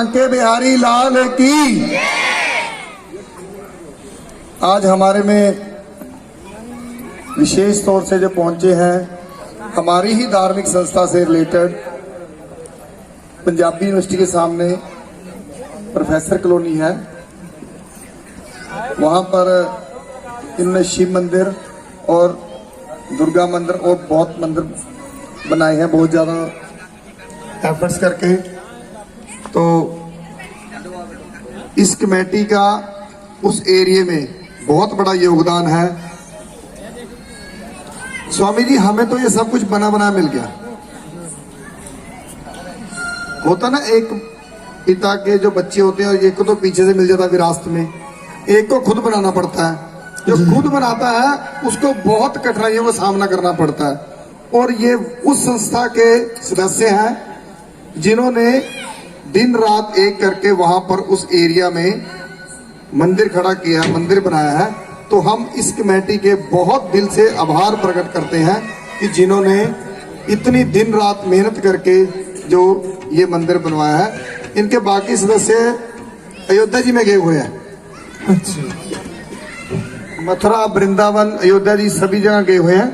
बांके बिहारी लाल की। आज हमारे में विशेष तौर से जो पहुंचे हैं हमारी ही धार्मिक संस्था से रिलेटेड पंजाबी यूनिवर्सिटी के सामने प्रोफेसर कॉलोनी है, वहां पर इनमें शिव मंदिर और दुर्गा मंदिर और बौद्ध मंदिर बनाए हैं बहुत ज्यादा एफर्ट्स करके। तो इस कमेटी का उस एरिया में बहुत बड़ा योगदान है। स्वामी जी, हमें तो ये सब कुछ बना बना मिल गया। होता ना, एक पिता के जो बच्चे होते हैं एक को तो पीछे से मिल जाता है विरासत में, एक को खुद बनाना पड़ता है। जो खुद बनाता है उसको बहुत कठिनाइयों का सामना करना पड़ता है। और ये उस संस्था के सदस्य हैं जिन्होंने दिन रात एक करके वहां पर उस एरिया में मंदिर खड़ा किया, मंदिर बनाया है। तो हम इस कमेटी के बहुत दिल से आभार प्रकट करते हैं कि जिन्होंने इतनी दिन रात मेहनत करके जो ये मंदिर बनवाया है। इनके बाकी सदस्य अयोध्या जी में गए हुए हैं, मथुरा, वृंदावन, अयोध्या जी सभी जगह गए हुए हैं।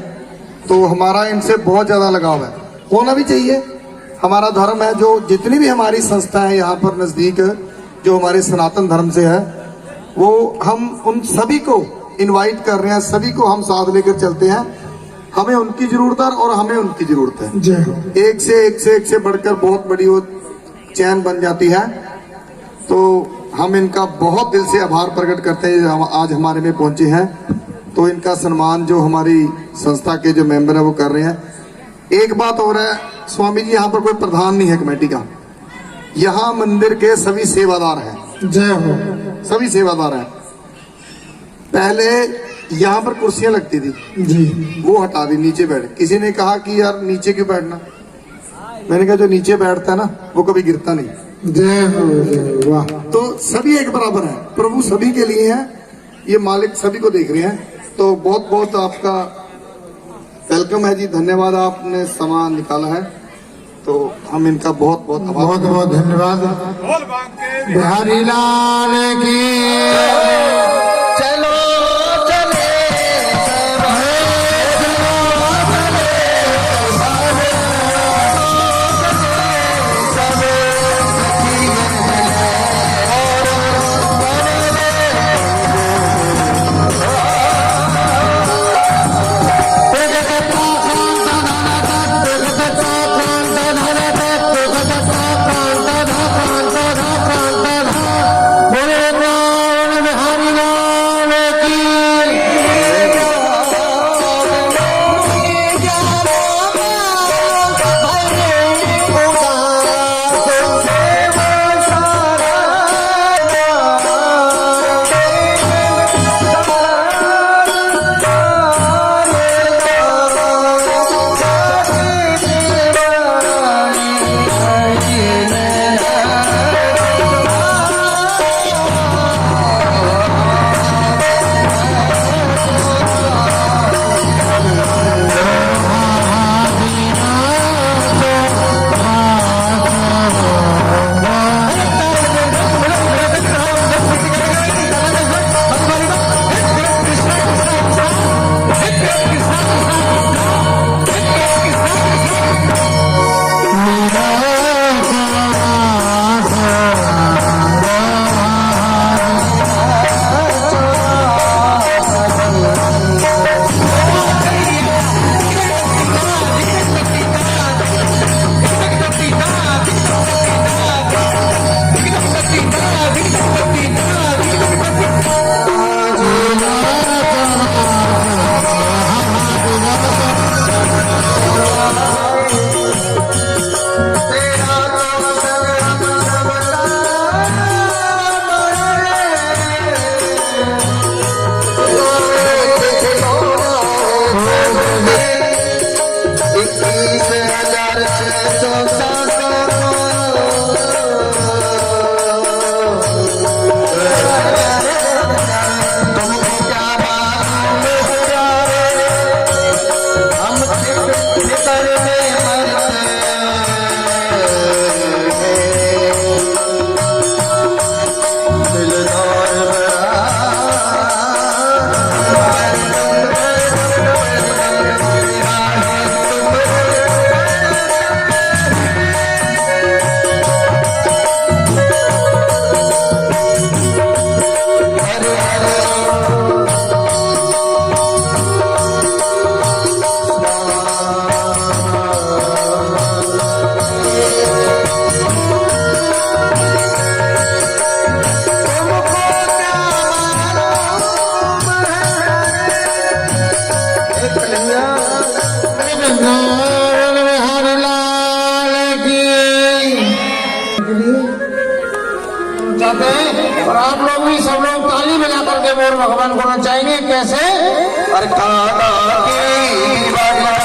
तो हमारा इनसे बहुत ज्यादा लगाव है, होना भी चाहिए। हमारा धर्म है, जो जितनी भी हमारी संस्था है यहाँ पर नजदीक जो हमारे सनातन धर्म से है, वो हम उन सभी को इनवाइट कर रहे हैं, सभी को हम साथ लेकर चलते हैं। हमें उनकी जरूरत है और हमें उनकी जरूरत है। एक से बढ़कर बहुत बड़ी वो चैन बन जाती है। तो हम इनका बहुत दिल से आभार प्रकट करते हैं आज हमारे में पहुंचे हैं। तो इनका सम्मान जो हमारी संस्था के जो मेंबर है वो कर रहे हैं। एक बात और है स्वामी जी, यहाँ पर कोई प्रधान नहीं है कमेटी का, यहाँ मंदिर के सभी सेवादार हैं। जय हो। सभी सेवादार हैं। पहले यहाँ पर कुर्सियां लगती थी जी, वो हटा दी, नीचे बैठ। किसी ने कहा कि यार नीचे क्यों बैठना, मैंने कहा जो नीचे बैठता है ना वो कभी गिरता नहीं। जय हो, जय, वाह। तो सभी एक बराबर है, प्रभु सभी के लिए है, ये मालिक सभी को देख रहे हैं। तो बहुत बहुत आपका वेलकम है जी, धन्यवाद, आपने समय निकाला है। तो हम इनका बहुत बहुत बहुत बहुत धन्यवाद। बिहारी लाल की। चलो बोले अभी सब लोग ताली बजा करके मोर भगवान को नचाएंगे। कैसे? अरे काना की बाला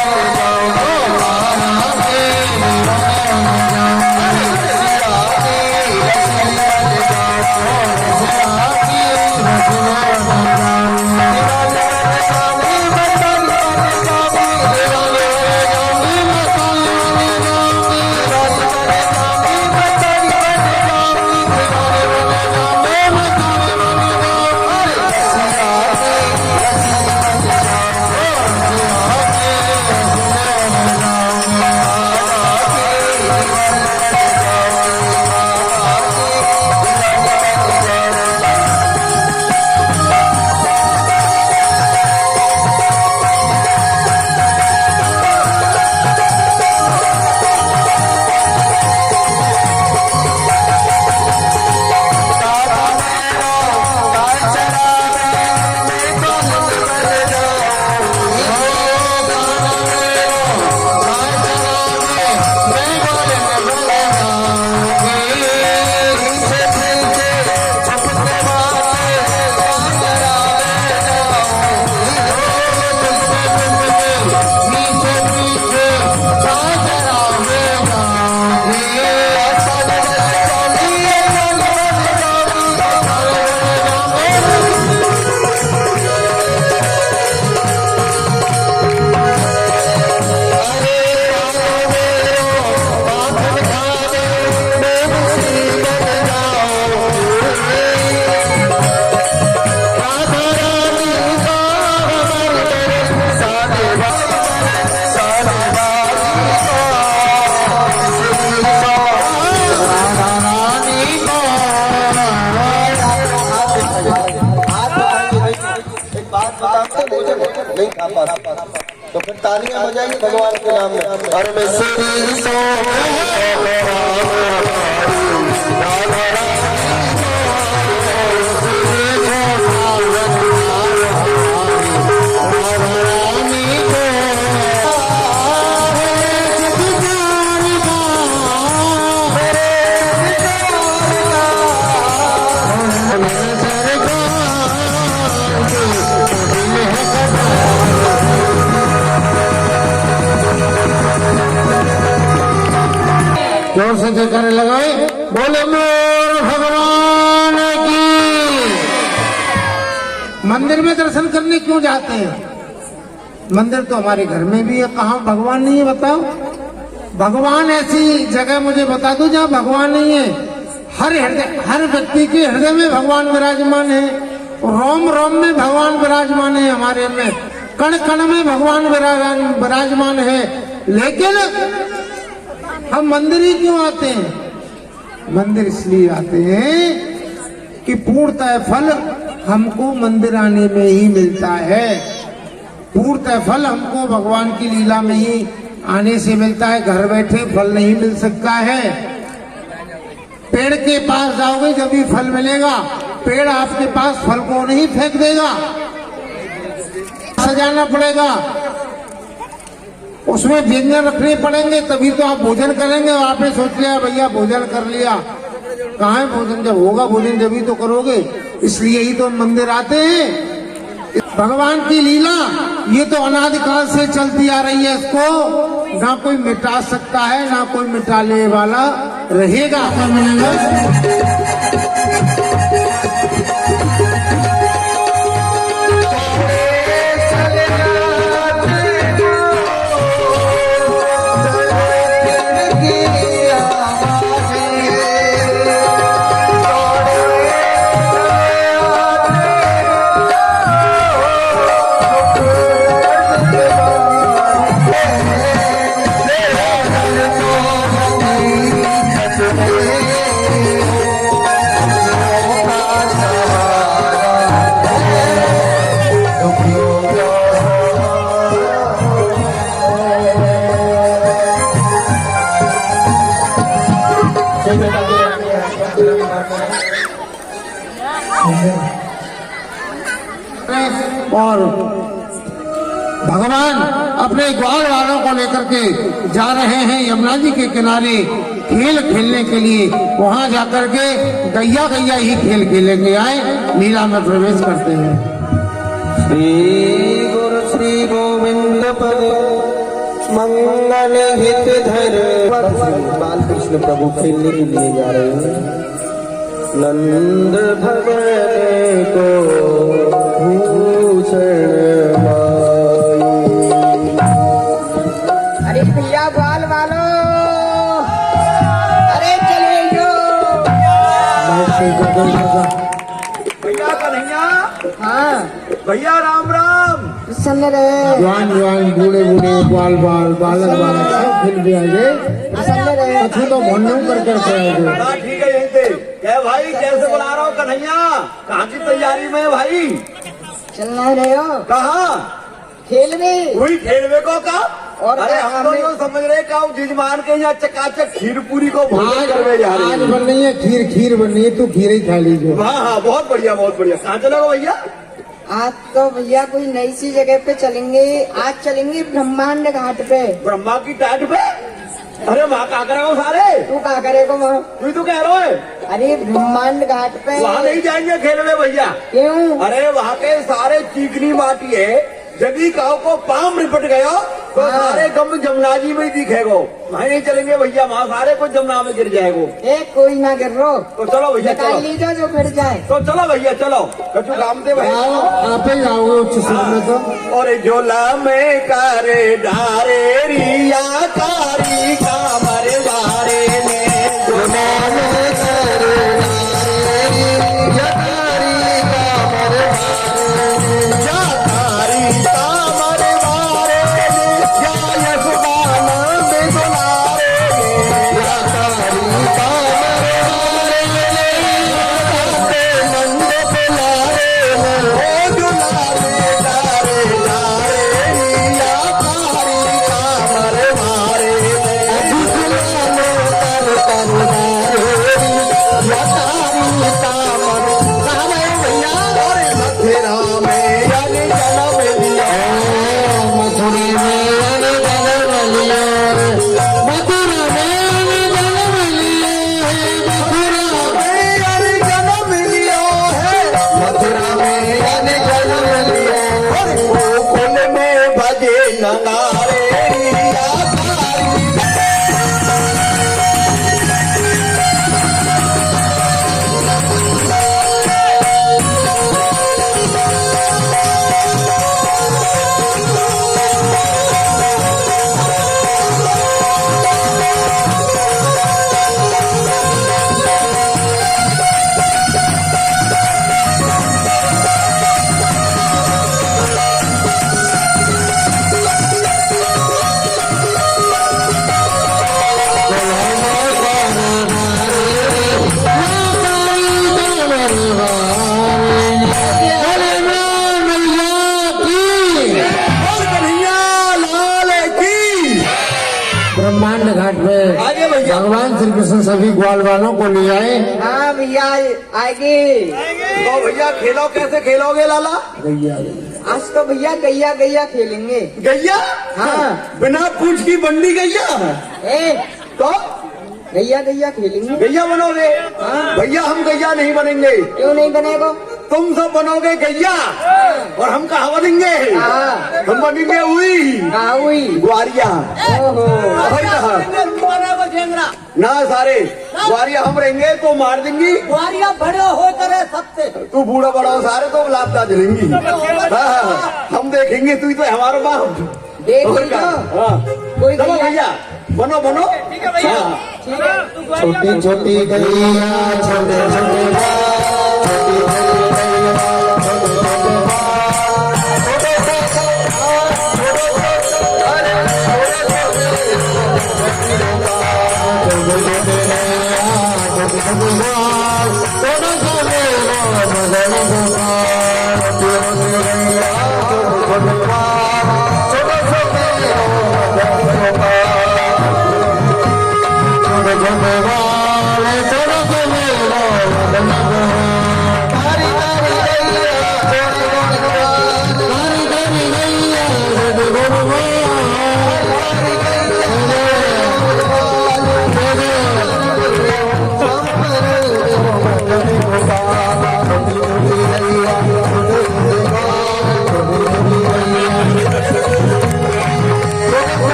नहीं खा पाता तो फिर तालियां बजाइए भगवान के नाम में। और मैं श्री सो जोर से जयकारे लगाए, बोले मोर भगवान की। मंदिर में दर्शन करने क्यों जाते हैं? मंदिर तो हमारे घर में भी है, कहाँ भगवान नहीं है बताओ? भगवान ऐसी जगह मुझे बता दो जहाँ भगवान नहीं है। हर व्यक्ति के हृदय में भगवान विराजमान है, रोम रोम में भगवान विराजमान है, हमारे में कण कण में भगवान विराजमान है। लेकिन हम मंदिर ही क्यों आते हैं? मंदिर इसलिए आते हैं कि पूर्णतः फल हमको मंदिर आने में ही मिलता है। पूर्णतः फल हमको भगवान की लीला में ही आने से मिलता है, घर बैठे फल नहीं मिल सकता है। पेड़ के पास जाओगे जब भी फल मिलेगा, पेड़ आपके पास फल को नहीं फेंक देगा, सजाना पड़ेगा, उसमें व्यंजन रखने पड़ेंगे, तभी तो आप भोजन करेंगे। और आपने सोच लिया भैया भोजन कर लिया, कहाँ है भोजन? जब होगा भोजन जब ही तो करोगे। इसलिए ही तो मंदिर आते हैं। भगवान की लीला ये तो अनादिकाल से चलती आ रही है, इसको ना कोई मिटा सकता है, ना कोई मिटाने वाला रहेगा। और भगवान अपने ग्वाल वालों को लेकर के जा रहे हैं यमुना जी के किनारे। खेल खेलने के लिए वहां जाकर के गैया गैया ही खेल खेलेंगे। आए लीला में प्रवेश करते हैं। श्री गुरु श्री गोविंद पद मंगल हित धर। बाल कृष्ण प्रभु खेलने के लिए जा रहे हैं। नंद भवन को भूषण माई। अरे भैया बाल वालो, अरे चले जो। भैया कन्हैया, हाँ भैया राम राम। प्रसन्न रहे, जवान जवान बूढ़े बूढ़े बाल बाल बालक बालक सब खेल भी आएंगे। प्रसन्न रहे। कछु तो भन्नू कर करके आएंगे। हाँ ठीक है, यहीं पे क्या भाई, कैसे बुला रहा हूँ कन्हैया? कहाँ की तैयारी में है भाई? चलना रहे हो कहाँ? खेल में। वही खेलवे को का? और अरे हम तो हमें- यूँ समझ रहे का जिजमान के यहाँ चकाचक खीर पूरी को भोजन करवे जा रहे आज हैं। बन रही है खीर, खीर बन रही है, तू खीर ही खा लीजिए। हाँ हाँ, बहुत बढ़िया बहुत बढ़िया। कहाँ चलोगे भैया? आज तो भैया कोई नई सी जगह पे चलेंगे। आज चलेंगे ब्रह्मांड घाट पे। ब्रह्मा की टाट पे? अरे वहाँ क्या करेगा सारे? तू क्या करेगा वहाँ? तू तो कह रहा है अरे ब्रह्मांड घाट पे। वहाँ नहीं जाएंगे खेलवे भैया। क्यों? अरे वहाँ के सारे चीकनी माटी है। यदि काव को पाम निपट गया तो हाँ। सारे गम जमुना जी में ही दिखेगो। वहीं नहीं चलेंगे भैया, वहाँ सारे को जमुना में गिर जाएगो। ए कोई ना गिर रो, तो चलो भैया निकाल चलो। लीजिए जो फिर जाए। तो चलो भैया चलो, कचू काम दे भैया। आओ, आप ही आओगे उच्च सुर में तो। और झोला में करे डारे रिया कारी कामर बारे में। झोला में करे डारे रिया कारी कामर बारे में। या कारी कामर बारे में, या यशोदानंद दुलारे में। या कारी कामर बारे में, या नंद दुलारे में। ओ दुलारे डारे डारे रिया कारी कामर बारे में। दुलारे तर तर डारे रिया कारी कामर बारे भैया। और मथुरा में यानी जन्म लिया। मथुरा में जन्म लिया, मथुरा में जन्म लिया, मथुरा में यानी जन्म लिया है। मथुरा में यानी जन्म लिया। और गोकुल में भजे नगारे रिया कारी। और कन्हैया लाल की। ब्रह्मांड घाट में आगे भैया। भगवान श्री कृष्ण सभी ग्वाल वालों को ले आए। हाँ भैया आएगी। तो भैया खेलो, कैसे खेलोगे लाला? गैया आज तो भैया गैया गैया खेलेंगे। गैया? हाँ। बिना पूछ की बंडी गैया? ए तो गैया गैया खेलेंगे। गैया बनोगे? भैया हम गैया नहीं बनेंगे। क्यों नहीं बनेगा? तुम सब बनोगे गैया और हम कहाँ बनेंगे? हाँ। हम बनेंगे हुई कहा हुई? ग्वारिया। ओहो भाई कहा ना सारे ग्वारिया हम रहेंगे तो मार देंगी। ग्वारिया बड़े हो करे सबसे। तू बूढ़ा बड़ा हो सारे तो लापता जलेंगी। हाँ, हम देखेंगे तू तो हमारा बाप। देख और लीजिए। क्या? हाँ। कोई चलो गैया- भैया बनो बनो। हाँ। ठीक है। छोटी छोटी गैया, छोटे छोटे बाल, छोटी छोटी गैया, छोटे छोटे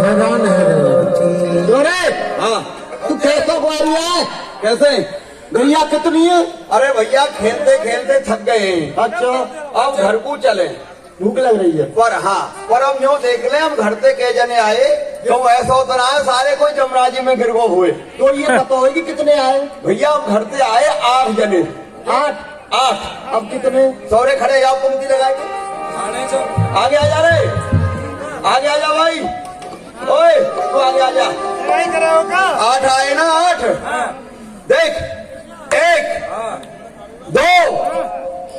हैरान है। हाँ तू कैसे ग्वालिया है? कैसे? गैया कितनी है? अरे भैया खेलते खेलते थक गए हैं। अच्छा, अब घर को चले। भूख लग रही है। पर हाँ, पर हम यूँ देख ले, हम घर से के जने आए तो ऐसा होता ना है सारे कोई जमराजी में गिर गो हुए। तो ये पता होगी कितने आए? भैया हम घर से आए 8 जने। 8 अब कितने? सौरे खड़े जाओ, पंक्ति लगा के आगे आ जा रे, आगे आ जा भाई। ओए तू आगे आ जा। 8 आए ना? 8 देख, 1 2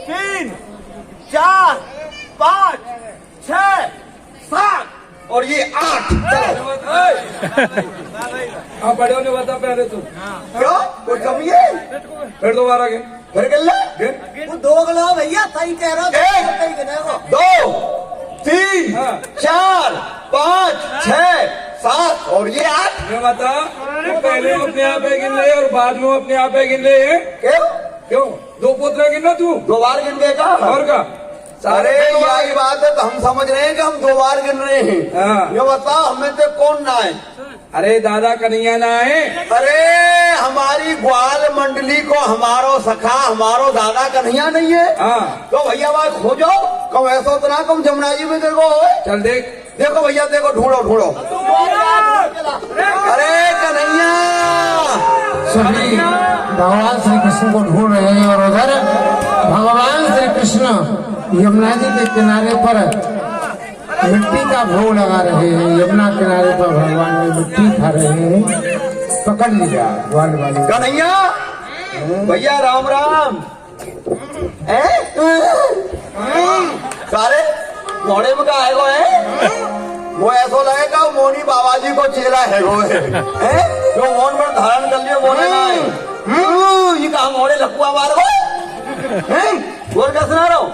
3 4 5 6 7 और ये 8। आप बड़े होने बता पहले तू क्यों कोई कमी है? फिर दोबारा के फिर कर ले। वो 2 किलो भैया सही कह रहा एक 2 3 4 5 6 7 और ये 8। मैं बता तू पहले अपने आप पे गिन ले और बाद में अपने आप पे गिन ले। क्यों? क्यों 2 पोतरे गिनना तू 2 बार गिन गए का? और का अरे यही बात है, तो हम समझ रहे हैं कि हम 2 बार गिन रहे हैं। हाँ। ये बता हमें तो कौन ना है? अरे दादा कन्हैया ना है। अरे हमारी ग्वाल मंडली को हमारो सखा हमारो दादा कन्हैया नहीं है। हाँ तो भैया बात खोजो, कम ऐसा उतना कम जमुना जी में देखो। चल देख देखो भैया, देखो ढूंढो ढूंढो। अरे कन्हैया सभी भगवान श्री कृष्ण को ढूंढ रहे हैं और उधर भगवान श्री कृष्ण यमुना जी के किनारे पर मिट्टी का भोग लगा रहे हैं। यमुना किनारे पर भगवान में मिट्टी खा रहे हैं। पकड़ लिया ग्वाल वाले। कन्हैया भैया राम राम। सारे घोड़े में का है गो है? वो ऐसा लगेगा मोनी बाबा जी को चेला है गो है? जो मोन पर धारण कर लियो बोले ना है। ये कहा घोड़े लकुआ मार गो बोल क्या सुना रहा हूँ?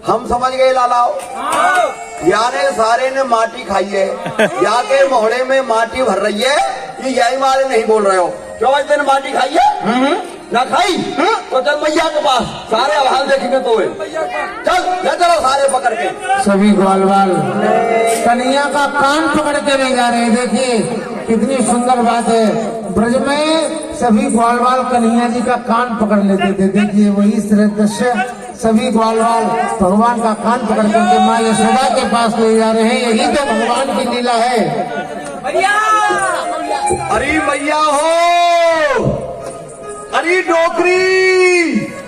हम समझ गए लालाओ, याने सारे ने माटी खाई है, या के मोहड़े में माटी भर रही है, ये यही मारे नहीं बोल रहे हो। क्यों आज तेने माटी खाई है? ना खाई? तो चल मैया के पास, सारे आवाज देखेंगे तो चल ले चलो सारे पकड़ के। सभी ग्वाल वाल कन्हैया का कान पकड़ के ले जा रहे हैं। देखिए कितनी सुंदर बात है, ब्रज में सभी ग्वाल वाल कन्हैया जी का कान पकड़ लेते थे। देखिए वही दृश्य, सभी ग्वाल वाल भगवान का कान पकड़ करके माँ यशोदा के पास ले जा रहे हैं। यही तो भगवान की लीला है। अरे मैया हो, अरे डोकरी।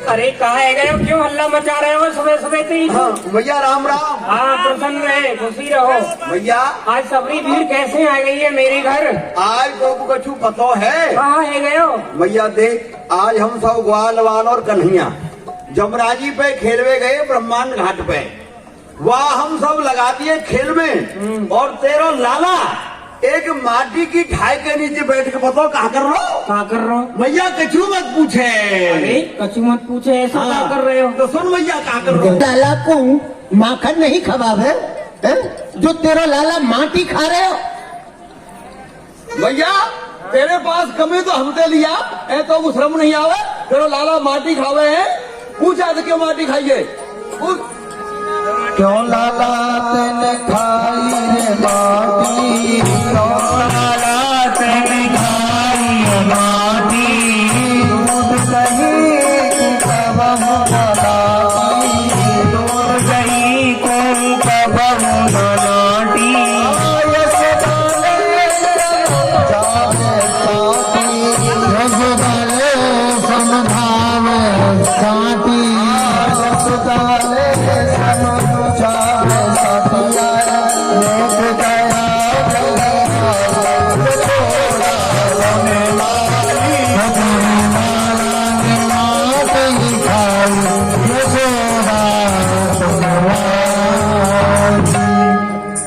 अरे कहाँ है गए हो? क्यों हल्ला मचा रहे हो सुबह सुबह से? हाँ भैया राम राम। हाँ प्रसन्न रहे, खुशी रहो। भैया आज सबरी भीड़ कैसे आ गई है मेरे घर? आज को कछु पतो है? कहाँ है गए हो? भैया देख, आज हम सब ग्वाल वाल और कन्हैया जमराजी पे खेलवे गए ब्रह्मांड घाट पे। वहाँ हम सब लगा दिए खेल में, और तेरो लाला एक माटी की ढाई के नीचे बैठ के बताओ कहा कर रहे हो? कहाँ कर रहे हो? भैया कछु मत पूछे। अरे कछु मत पूछे, ऐसा क्या हाँ। कर रहे हो? तो सुन भैया कहा कर रहे हो? लाला को माखन नहीं खवाब है? जो तेरा लाला माटी खा रहे हो? भैया तेरे पास कमी तो हमसे लिया है, तो वो श्रम नहीं आवे। तेरा लाला माटी खावे है, पूछा तो क्यों माटी खाइए? क्यों लाला तेने खाई रे माटी? क्यों लाला तेने खाई रे माटी? दूध दही कब बनाती? दूध दही को कब बनाती?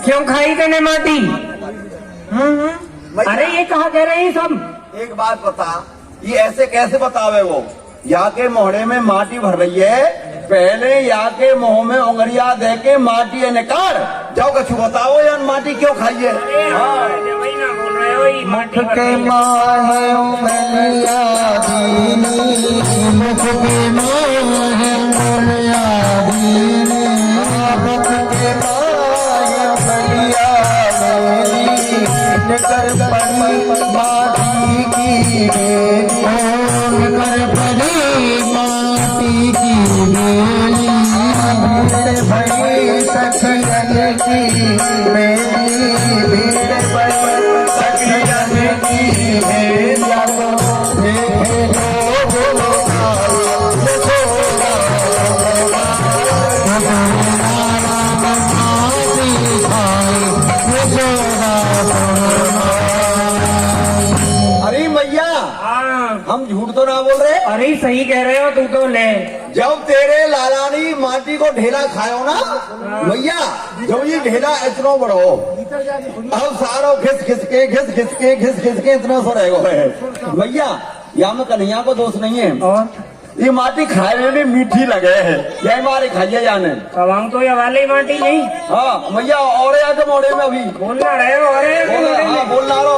क्यों खाई तूने माटी? अरे ये कहा कह रहे हैं सब? एक बात बता, ये ऐसे कैसे बतावे वो? या के मोहड़े में माटी भर रही है, पहले या के मुंह में उंगलिया दे के माटी निकाल जाओ। कछु बताओ यार, माटी क्यों खाइए? वही ना बोल रहे हो, ये माटी भर के रही है। माहे उंगलिया दीनी, मुख के माहे उंगलिया दीनी, मुख के माहे मेरी भीड़ बड़ी सखियन की है जानो देखे लोग अरे मैया हाँ हम झूठ तो ना बोल रहे। अरे सही कह रहे हो तू तो ले। जब तेरे लालानी माटी को ढेला खायो ना भैया, जब ये ढेला इतना बड़ो अब सारो घिस घिस के इतना सा रहेगा है भैया। यहाँ में कन्हैया को दोष नहीं है और ये माटी खाने में मीठी लगे है, यही मारे खाइए जाने। कवांग तो ये वाली माटी नहीं। हाँ भैया और आके मोड़े में अभी बोलना रहे हो अरे हाँ बोलना रहो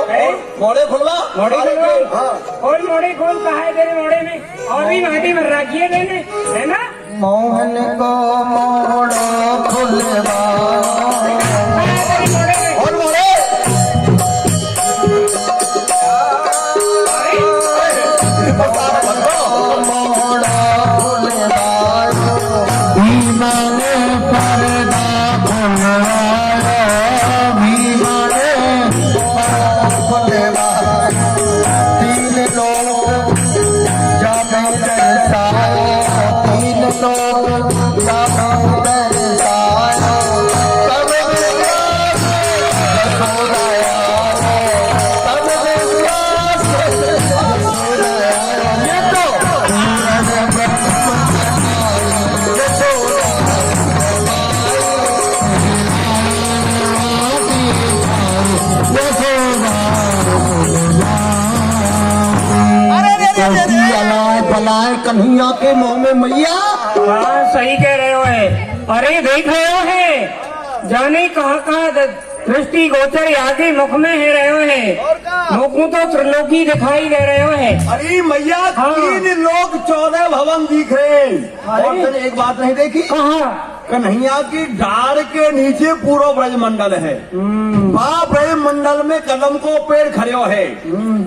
मोड़े खुलवा मोड़ी खोलो। हाँ खोल मोड़ी खोल कहा है तेरे मोड़े में और भी माटी भर रखी है मैंने, है ना। मोहन को मोड़ो खुलवा तेरे मोड़े में और मोड़े पलाए कन्हैया के मुंह में मैया। हाँ सही कह रहे हो है। अरे देख रहे हो है जाने कहाँ कहाँ दृष्टि गोचर आगे मुख में है रहे हो है। मुखों तो त्रिलोकी दिखाई दे रहे हो है। अरे मैया हाँ। 3 लोग 14 भवन दिख रहे हैं। और तूने एक बात नहीं देखी कहाँ कन्हैया की डाढ़ के नीचे पूरा ब्रजमंडल है। ब्रजमंडल में कदम को पेड़ खड़े है।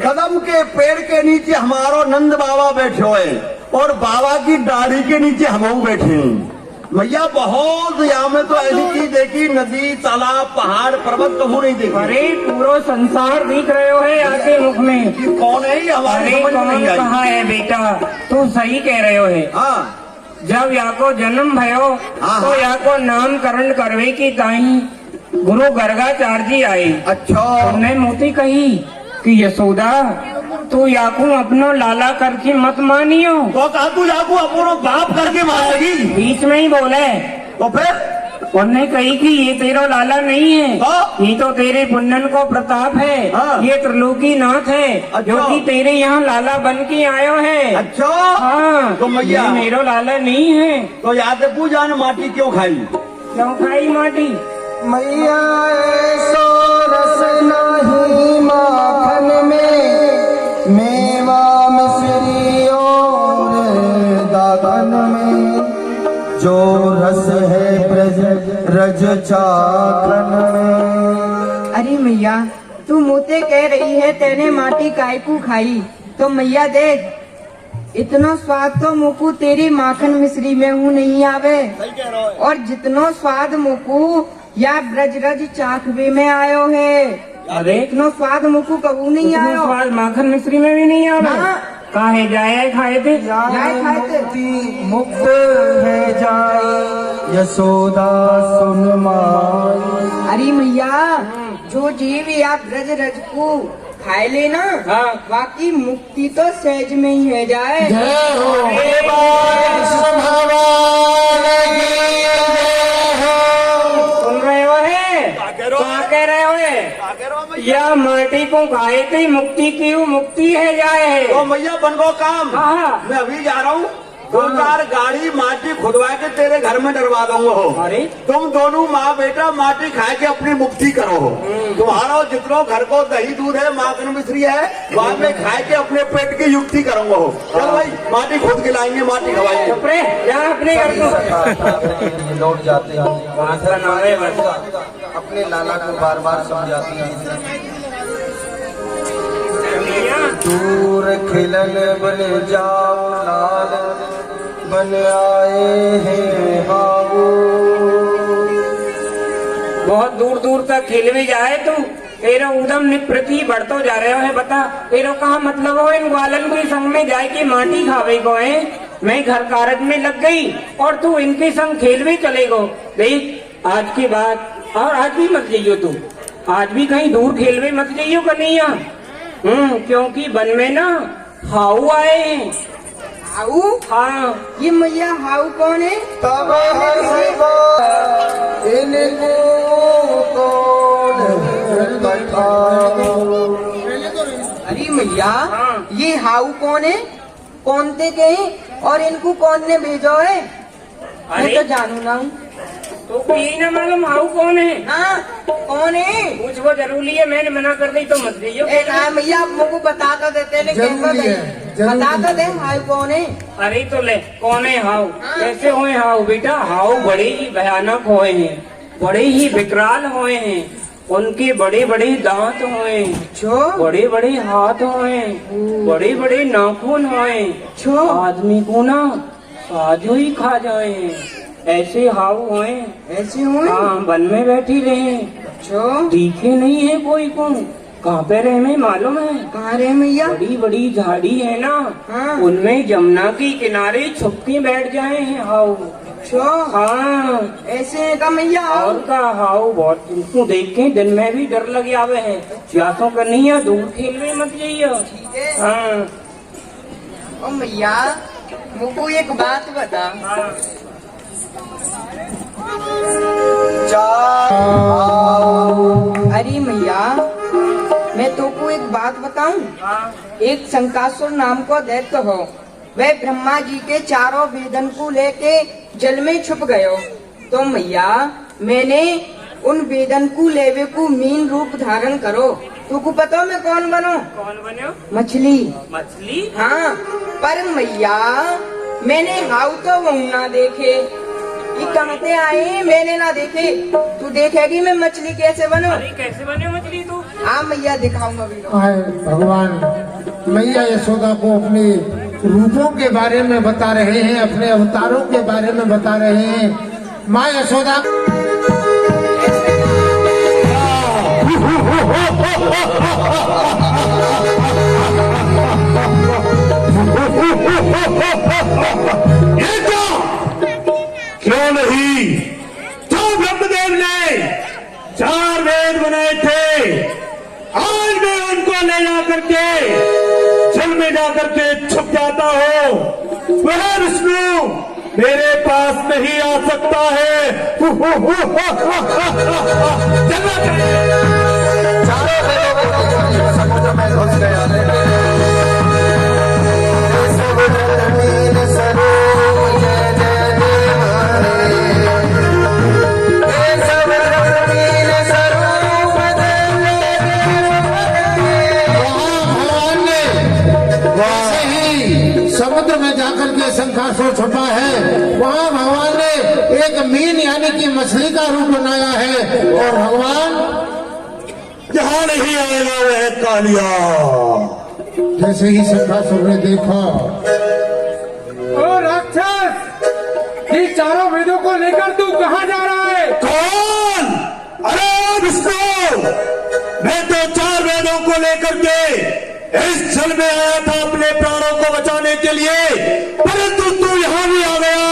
कदम के पेड़ के नीचे हमारो नंद बाबा बैठे हुए और बाबा की दाढ़ी के नीचे हम बैठे हैं। भैया बहुत यहाँ में तो ऐसी चीज देखी, नदी तालाब पहाड़ पर्वत कहूँ नहीं देखी। अरे पूरा संसार दिख रहे हो है आगे मुख में। कि कौन है ये हमारे अरे समझ में कौन नहीं आई। कहाँ है बेटा, तू सही कह रहे हो है। हाँ जब या को जन्म भयो हाँ। तो या को नामकरण करवे की ताही गुरु गर्गाचार्य जी आए। अच्छा उन्हें मोती कही कि यशोदा तू याकू अपनो लाला करके मत मानियो। तो कहा तू जाकू अपनो बाप करके मारेगी। बीच में ही बोले तो फिर उन्हें कही कि ये तेरा लाला नहीं है, हाँ। ये तो तेरे पुण्यन को प्रताप है। हाँ। ये त्रिलोकी नाथ है अच्छा। जो कि तेरे यहाँ लाला बन के आयो है। अच्छा हाँ तो मैया ये मेरा लाला नहीं है। तो याद है पूजा ने माटी क्यों खाई। क्यों खाई माटी। मैया ऐसो रस नहीं माखन में, मेवा मिश्री और दाखन में, जो रस है ब्रज रज चाखन में। अरे मैया तू मुझसे कह रही है तेने माटी काय को खाई, तो मैया देख इतना स्वाद तो मुकू तेरी माखन मिश्री में हूँ नहीं आवे, और जितनो स्वाद मुकू या ब्रज रज चाखवे में आयो है। अरे इतना स्वाद मुकू कबू नहीं इतना आयो। स्वाद माखन मिश्री में भी नहीं आवे। हाँ। काहे जाए खाए थे। जाए खाए थे। मुक्ति मुक्त है जाए यशोदा सुन माई। अरे मैया जो जीव या ब्रज रज को खाए लेना हाँ। बाकी मुक्ति तो सहज में ही है जाए। सुन रहे हो है क्या कह रहे हो है। या माटी को खाए थे मुक्ति की मुक्ति है जाए तो है। मैया बन गो काम। हाँ। मैं अभी जा रहा हूँ 2-4 गाड़ी माटी खुदवा के तेरे घर में डरवा दूंगा हो। अरे तुम दोनों माँ बेटा माटी खा के अपनी मुक्ति करो हो। तुम्हारा जितना घर को दही दूध है माखन मिश्री है बाद में खा के अपने पेट की युक्ति करूंगा हो। चल भाई माटी खुद खिलाएंगे माटी खवाएंगे। चुप रे जा अपने घर को। लौट जाते हैं माता नावे बस। अपने लाला को बार बार समझाती हैं। दूर खिलन बन जाओ लाल बन आए हैं हाऊ। बहुत दूर दूर तक खेल भी जाए तू, तेरा उदम ने प्रति बढ़तो जा रहे है। बता तेरा कहा मतलब हो इन ग्वालन के संग में जाए के माटी खावे को है। मैं घर कारज में लग गई और तू इनके संग खेल भी चले गो। देख आज की बात, और आज भी मत जाइयो तू, आज भी कहीं दूर खेल में मत जाइयो कन्हैया। क्योंकि वन में ना हाउ आए हैं। हाउ? हाँ ये मैया हाउ कौन है? तब हसीबा इनको कौन अरे मैया हाँ। ये हाउ कौन है? कौन थे के हैं? और इनको कौन ने भेजो है? मैं अरे तो जानू ना हूँ। तो यही ना मालूम हाउ कौन है? हाँ कौन है? कुछ वो जरूरी है, मैंने मना कर दी तो मत जाइयो। ए ना मैया आप मुझको बता तो देते ने जरूरी है, बता तो दे हाउ कौन है? अरे तो ले कौन है हाउ? कैसे हुए हाउ बेटा? हाउ बड़े ही भयानक हुए हैं, बड़े ही विकराल हुए हैं। उनके बड़े बड़े दांत हुए, छो बड़े बड़े हाथ हुए, बड़े बड़े नाखून हुए। छो आदमी को ना साजो ही खा जाए, ऐसे हाउ हुए। ऐसे हुए? हाँ वन में बैठी रहे, छो दिखे नहीं है कोई को। कहाँ पे रहे में मालूम है? कहाँ रहे मैया? बड़ी बड़ी झाड़ी है ना, हाँ। उनमें जमुना के किनारे छुप के बैठ जाए हैं हाउ। छो हाँ ऐसे है का मैया? और का हाउ बहुत तुमको देख के दिन में भी डर लगे आवे है। जासों करनी है, दूर खेल में मत जाइयो। ठीक है। हाँ ओ मैया मुझको एक बात बता। हाँ अरे मैया मैं तुमको एक बात बताऊं। हाँ एक शंकासुर नाम को दैत्य हो, वह ब्रह्मा जी के चारों वेदन को लेके जल में छुप गयो। तो मैया मैंने उन वेदन को लेवे को मीन रूप धारण करो। तुमको पता मैं कौन बनो? कौन बनो? मछली। मछली? हाँ पर मैया मैंने हाउ तो वो ना देखे, ये कहाँ से आए मैंने ना देखे। तू देखेगी मैं मछली कैसे बनूं? अरे कैसे बने मछली तू? हाँ मैया दिखाऊंगा भी। हाय भगवान, मैया यशोदा को अपने रूपों के बारे में बता रहे हैं, अपने अवतारों के बारे में बता रहे हैं। माँ यशोदा क्यों नहीं? जो ब्रह्मदेव ने 4 वेद बनाए थे, आज मैं उनको ले जा करके जल में जा करके छुप जाता हूँ। वह विष्णु मेरे पास नहीं आ सकता है। चलना चाहिए। चारों वेदों समुद्र में घुस गया। समुद्र में जाकर के शंखासुर छुपा है, वहाँ भगवान ने एक मीन यानी कि मछली का रूप बनाया है। और भगवान यहाँ नहीं आएगा वह कालिया। जैसे ही शंखासुर ने देखा, ओ राक्षस, ये चारों वेदों को लेकर तू कहाँ जा रहा है? कौन? अरे विष्णु, मैं तो 4 वेदों को लेकर के इस जल में आया था अपने प्राणों को बचाने के लिए, परंतु तू यहाँ भी आ गया।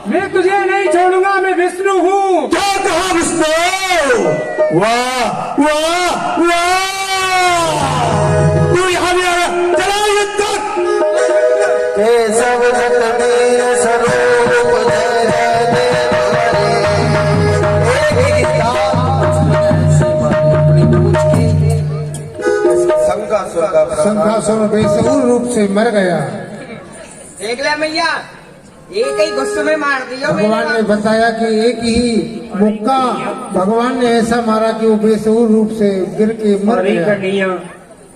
मैं तुझे नहीं छोड़ूंगा, मैं विष्णु हूँ। क्या कहा विष्णु? वाह वाह वाह, तू यहाँ भी आ गया। चला युद्ध कर। केशव जटवीर स्वरूप जय जय देव हरे। एक गीता शंखासुर बेसुर रूप से मर गया। देख ले मैया एक ही गुस्से में मार दिया। भगवान ने बताया कि एक ही मुक्का भगवान ने ऐसा मारा कि वो बेसुर रूप से गिर के मर अरे गया। कन्हैया,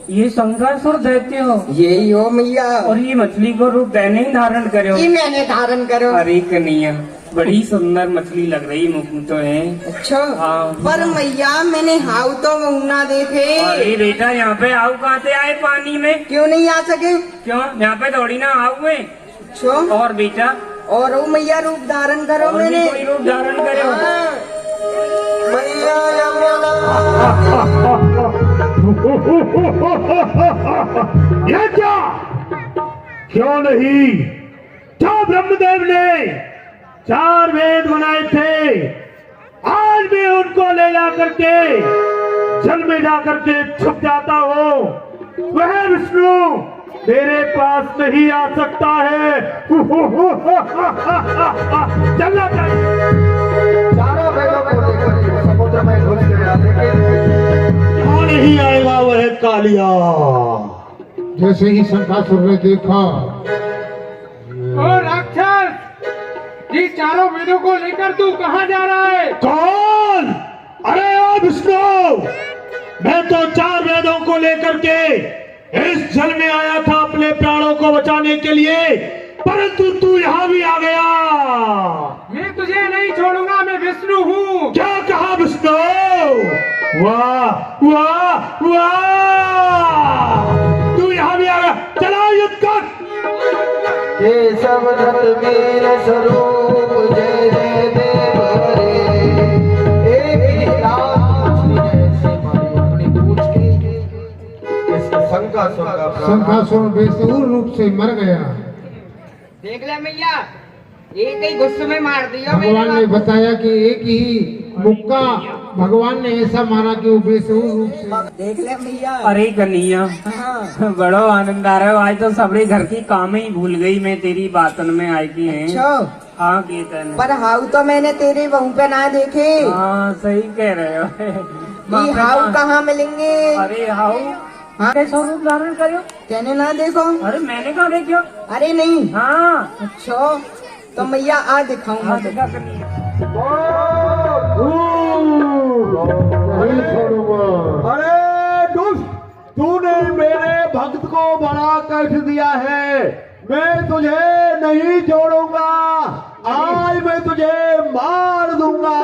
ये शंकासुर दैत्य हो यही हो मैया। और ये मछली को रूप दैने ही धारण करे हो। ये मैंने धारण करो। अरे कन्हैया, बड़ी सुंदर मछली लग रही मुख तो है। अच्छा हाँ। पर मैया मैंने हाउ तो ना देखे। अरे बेटा, यहाँ पे आओ कहाँ से आए पानी में? क्यों नहीं आ सके? क्यों यहाँ पे दौड़ी ना आओ में? अच्छा और बेटा और वो मैया रूप धारण करो और भी मैंने। कोई रूप धारण करे हो? हाँ। मैया यमुना ये क्या? क्यों नहीं? जो ब्रह्मदेव ने 4 वेद बनाए थे, आज भी उनको ले जा करके जल में जा करके छुप जाता हो, वह विष्णु मेरे पास नहीं आ सकता है। चलना चाहिए। चारों वेदों को लेकर समुद्र में घुस गया, लेकिन क्यों नहीं आएगा वह कालिया? जैसे ही शंकासुर ने देखा, ओ राक्षस, ये चारों वेदों को लेकर तू कहाँ जा रहा है? कौन? अरे ओ विष्णु, मैं तो 4 वेदों को लेकर के इस जल में आया था अपने प्राणों को बचाने के लिए, परंतु तू यहाँ भी आ गया। मैं तुझे नहीं छोड़ूंगा, मैं विष्णु हूँ। क्या कहा विष्णु? वाह वाह वाह, तू यहाँ भी आ गया। चला युद्ध कर। केशव धत वीर स्वरूप जय जय देव हरे। एक ही लात मछली जैसी मारी अपनी पूंछ की। इसका शंकासुर का प्राण शंकासुर बेसुर रूप से मर गया। देख ले मैया, एक ही गुस्से में मार दिया। भगवान ने बताया कि एक ही मुक्का भगवान ने ऐसा मारा कि वो बेसुर रूप से। देख ले मैया। अरे कन्हैया, बड़ो आनंद आ रहा है। आज तो सबरे घर की काम ही भूल गई मैं, तेरी बातन में आई की है। हाँ कीर्तन, पर हाउ तो मैंने तेरे बहू पे ना देखे। हाँ सही कह रहे हो। ये हाउ कहाँ मिलेंगे? अरे हाउ कैसा रूप धारण करो? कहने ना देखो। अरे मैंने कहा देखियो। अरे नहीं। हाँ अच्छा तो मैया आ दिखाऊंगा। हाँ देखा कन्हैया। अरे दुष्ट, तूने मेरे भक्त को बड़ा कष्ट दिया है। मैं तुझे नहीं छोड़ूंगा, आज मैं तुझे मार दूंगा।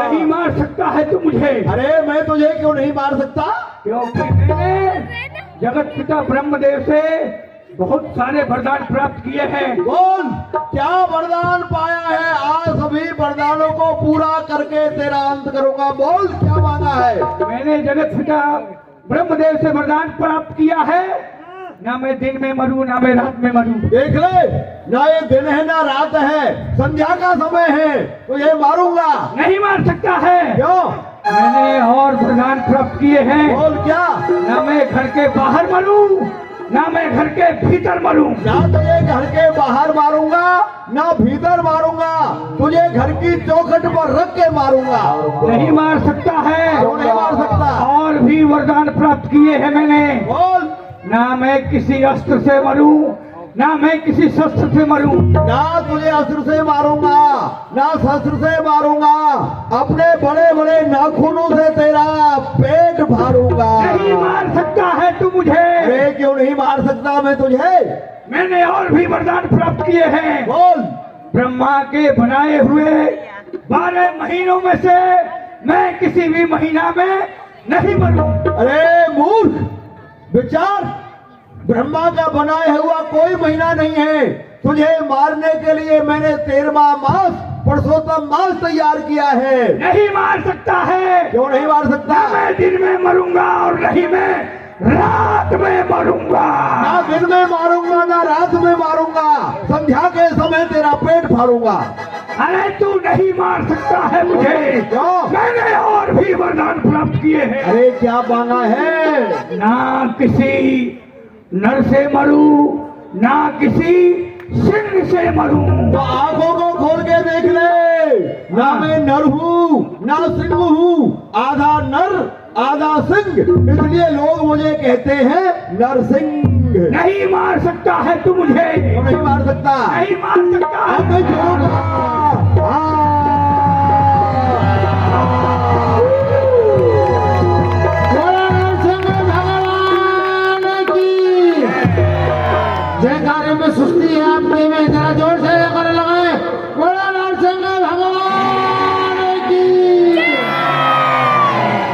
नहीं मार सकता है तू मुझे। अरे मैं तुझे क्यों नहीं मार सकता? क्योंकि मैंने जगत पिता ब्रह्मदेव से बहुत सारे वरदान प्राप्त किए हैं। बोल, क्या वरदान पाया है? आज सभी वरदानों को पूरा करके तेरा अंत करूंगा। बोल, क्या मांगा है? मैंने जगत पिता ब्रह्मदेव से वरदान प्राप्त किया है, ना मैं दिन में मरूं ना मैं रात में मरूं। देख ले, ना ये दिन है ना रात है, संध्या का समय है, तो ये मारूंगा। नहीं मार सकता है। क्यों? मैंने और वरदान प्राप्त किए हैं। बोल क्या? ना मैं घर के बाहर मरूं ना मैं घर के भीतर मरूं। ना तुझे घर के बाहर मारूंगा ना भीतर मारूंगा, तुझे घर की चौखट पर रख के मारूंगा। नहीं मार सकता है। क्यों नहीं मार सकता? और भी वरदान प्राप्त किए हैं मैंने। बोल, ना मैं किसी अस्त्र से मरूं ना मैं किसी शस्त्र से मरूं। ना तुझे अस्त्र से मारूंगा ना शस्त्र से मारूंगा, अपने बड़े बड़े नाखूनों से तेरा पेट फाड़ूंगा। नहीं मार सकता है तू मुझे। अरे क्यों नहीं मार सकता मैं तुझे? मैंने और भी वरदान प्राप्त किए हैं। बोल, ब्रह्मा के बनाए हुए 12 महीनों में से मैं किसी भी महीना में नहीं मरूं। अरे मूर्ख, विचार, ब्रह्मा का बनाया हुआ कोई महीना नहीं है। तुझे मारने के लिए मैंने 13वां मास पुरुषोत्तम मास तैयार किया है। नहीं मार सकता है। क्यों नहीं मार सकता? ना मैं दिन में मरूंगा और नहीं मैं रात में मरूंगा। ना दिन में मारूंगा ना रात में मारूंगा, संध्या के समय तेरा पेट फाड़ूंगा। अरे तू नहीं मार सकता है मुझे। क्यों? मैंने और भी वरदान प्राप्त किए हैं। अरे क्या मांगा है? ना किसी नर से मरूं ना किसी सिंह से मरूं। तो आंखों को खोल के देख ले, ना मैं नर हूँ ना सिंह हूँ, आधा नर आधा सिंह, इसलिए लोग मुझे कहते हैं नरसिंह। नहीं मार सकता है तू मुझे। तो नहीं मार सकता। नहीं मार सकता है। अब मैं छोड़ूंगा। जयकारे में सुस्ती है आपके में, जरा जोर से जयकारे लगाए। बोलो नरसिंह भगवान की।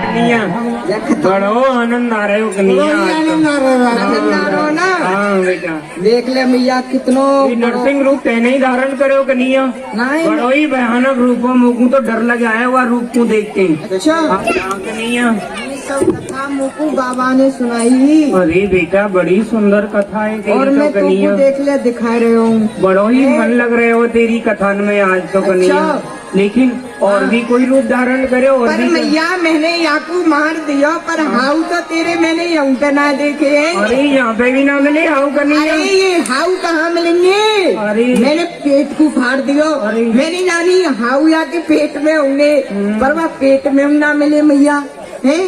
कन्हैया बड़ो आनंद आ रहे हो कन्हैया बड़ो ही आनंद आ रहा है। आनंद आ रहा हो ना। हाँ बेटा, देख ले मैया कितनो ये नरसिंह रूप तेने ही धारण करे हो कन्हैया। नहीं। बड़ो ही भयानक रूप हो, मुझको तो डर लग आया हुआ रूप को देख के। अच्छा हाँ कन्हैया। ये सब कथा मुकु बाबा ने सुनाई अरे बेटा बड़ी सुंदर कथा है तेरी और तो मैं कन्हैया। तुमको देख ले दिखा रहे हूँ। बड़ो ही मन लग रहे हो तेरी कथन में आज तो कन्हैया। लेकिन और भी कोई रूप धारण करे और पर भी मैया मैंने याकू मार दिया पर हाउ तो तेरे मैंने यहाँ पे ना देखे हैं। अरे यहाँ पे भी ना मिले हाउ कन्हैया। अरे ये हाउ कहाँ मिलेंगे? अरे। मैंने पेट को फाड़ दियो। अरे। मेरी नानी हाउ या के पेट में होंगे पर वह पेट में ना मिले मैया है।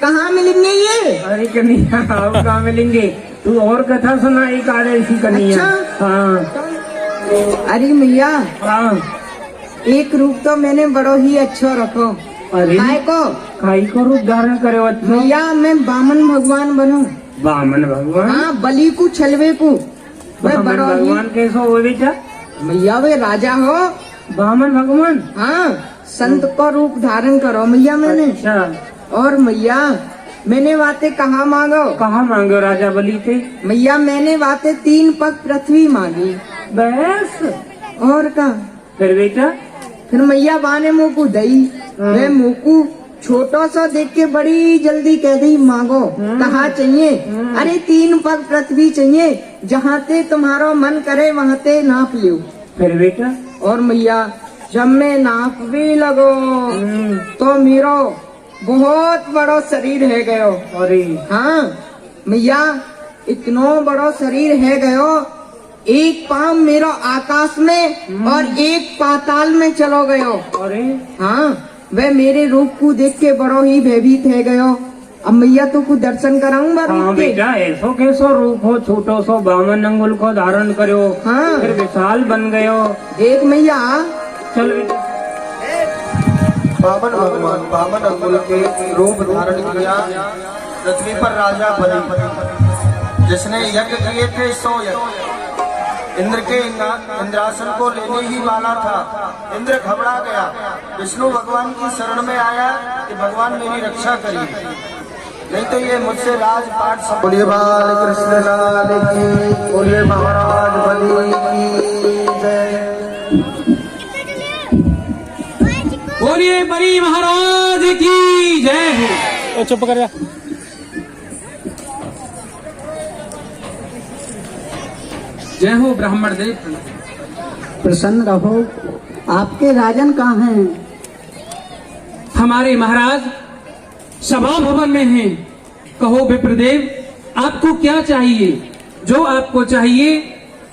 कहाँ मिलेंगे ये? अरे कन्हैया हाउ कहाँ मिलेंगे? तू और कथा सुना एक आ रही कन्हैया। अच्छा। हाँ अरे मैया हाँ। एक रूप तो मैंने बड़ो ही अच्छा रखो। अरे काय को खाई को रूप धारण करे अच्छा। मैया मैं बामन भगवान बनूं। बामन भगवान। हाँ बलि को छलवे को मैं बामन बड़ो ही भगवान कैसे हो बेटा? मैया वे राजा हो। बामन भगवान। हाँ संत को रूप धारण करो मैया मैंने। अच्छा और मैया मैंने बातें कहाँ मांगो? कहाँ मांगो राजा बलि थे? मैया मैंने बातें 3 पग पृथ्वी मांगी। बस और का फिर बेटा? फिर मैया बाने मुँह को दई। मैं मुँह को छोटा सा देख के बड़ी जल्दी कह दी मांगो। कहाँ चाहिए? अरे 3 पग पृथ्वी चाहिए, जहाँ ते तुम्हारा मन करे वहाँ ते नाप लियो। फिर बेटा? और मैया जब मैं नाप भी लगो तो मेरो बहुत बड़ो शरीर है गयो। अरे हाँ मैया इतनो बड़ो शरीर है गयो, एक पाँव मेरा आकाश में और एक पाताल में चलो गयो। अरे हाँ वह मेरे रूप को देख के बड़ो ही भयभीत है गयो। अब मैया तो को दर्शन कराऊंगा हाँ रूप के। बेटा ऐसो कैसो रूप हो, छोटो सो बामन अंगुल को धारण करो। हाँ। फिर विशाल बन गयो। देख मैया चल बेटा। बामन भगवान बामन अंगुल के रूप धारण किया पृथ्वी पर राजा बलि, जिसने यज्ञ किए थे 100 यज्ञ। इंद्र के इंद्रासन को लेने ही वाला था। इंद्र घबरा गया, विष्णु भगवान की शरण में आया कि भगवान मेरी रक्षा करिए, नहीं तो ये मुझसे राजपाट सब। बोलिए बाल कृष्ण लाल की, बोलिए महाराज बलि की जय। बोलिए बलि महाराज की जय हो। चुप कर जा। जय हो ब्राह्मण देव। प्रसन्न रहो। आपके राजन कहाँ हैं? हमारे महाराज सभा भवन में हैं। कहो विप्रदेव आपको क्या चाहिए? जो आपको चाहिए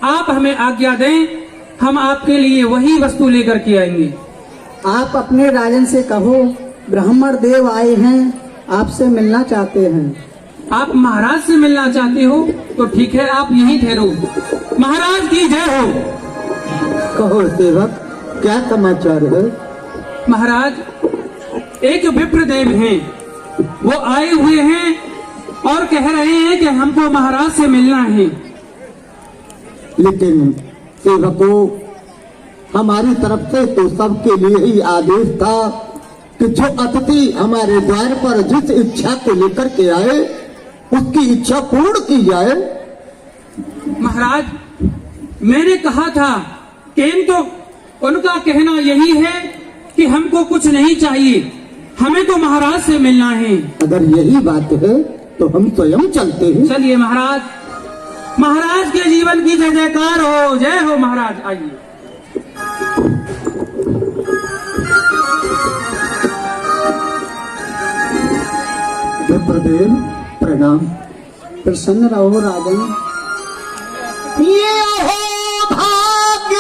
आप हमें आज्ञा दें, हम आपके लिए वही वस्तु लेकर के आएंगे। आप अपने राजन से कहो ब्राह्मण देव आए हैं, आपसे मिलना चाहते हैं। आप महाराज से मिलना चाहते हो तो ठीक है, आप यहीं ठहरो। महाराज की जय हो। कहो सेवक क्या समाचार है? महाराज एक विप्रदेव हैं, वो आए हुए हैं और कह रहे हैं कि हमको महाराज से मिलना है। लेकिन सेवकों हमारी तरफ से तो सबके लिए ही आदेश था कि जो अतिथि हमारे द्वार पर जिस इच्छा को लेकर के आए उसकी इच्छा पूर्ण की जाए। महाराज मैंने कहा था किंतु उनका कहना यही है कि हमको कुछ नहीं चाहिए, हमें तो महाराज से मिलना है। अगर यही बात है तो हम स्वयं चलते हैं। चलिए महाराज, महाराज के जीवन की जय जयकार हो। जय हो महाराज। आइए। विप्रदेव प्रणाम। प्रसन्न रहो राजन। ये हो भाग्य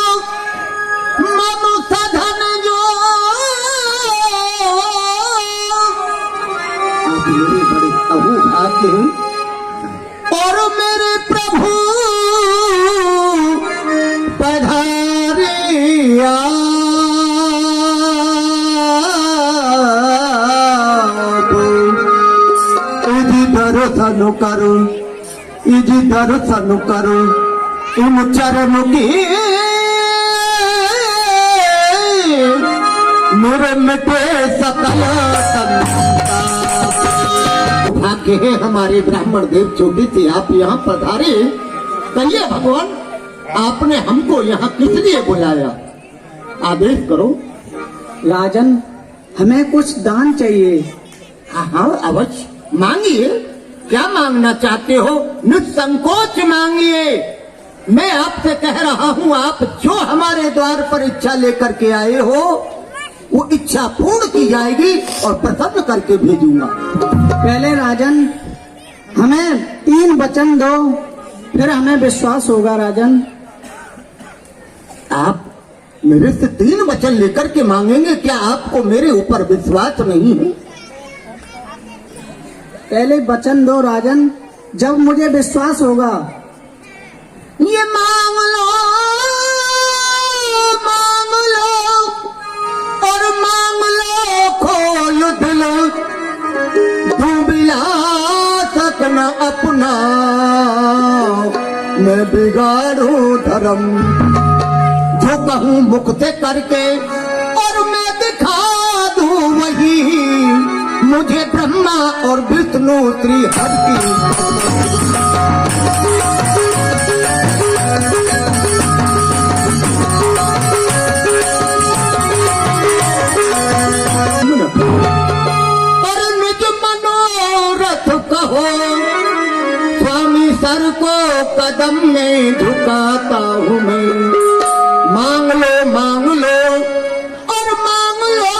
मनुष्य धन जो आप मेरे बड़े अहोभाग्य हैं और मेरे प्रभु पधारे दर्शन करो, इजी दर्शन करो इन चरण की मेरे मिटे सकल संताप। कहे हमारे ब्राह्मण देव छोटे थे, आप यहाँ पधारे, कहिए भगवान आपने हमको यहाँ किस लिए बुलाया, आदेश करो। राजन, हमें कुछ दान चाहिए। हाँ अवश्य मांगिए, क्या मांगना चाहते हो, निसंकोच मांगिए। मैं आपसे कह रहा हूँ, आप जो हमारे द्वार पर इच्छा लेकर के आए हो वो इच्छा पूर्ण की जाएगी और प्रसन्न करके भेजूंगा। पहले राजन हमें 3 वचन दो, फिर हमें विश्वास होगा। राजन, आप मेरे से 3 वचन लेकर के मांगेंगे, क्या आपको मेरे ऊपर विश्वास नहीं है? पहले वचन दो राजन, जब मुझे विश्वास होगा। ये मांग लो और मांग लो खोल दिल, तू बिला सकना अपना, मैं बिगाड़ू धर्म, जो कहूँ मुख से करके और मैं दिखा दूं वही, मुझे ब्रह्मा और विष्णु श्री हरि की और निज मनोरथ कहो, स्वामी सर को कदम में झुकाता हूँ मैं। मांग लो और मांग लो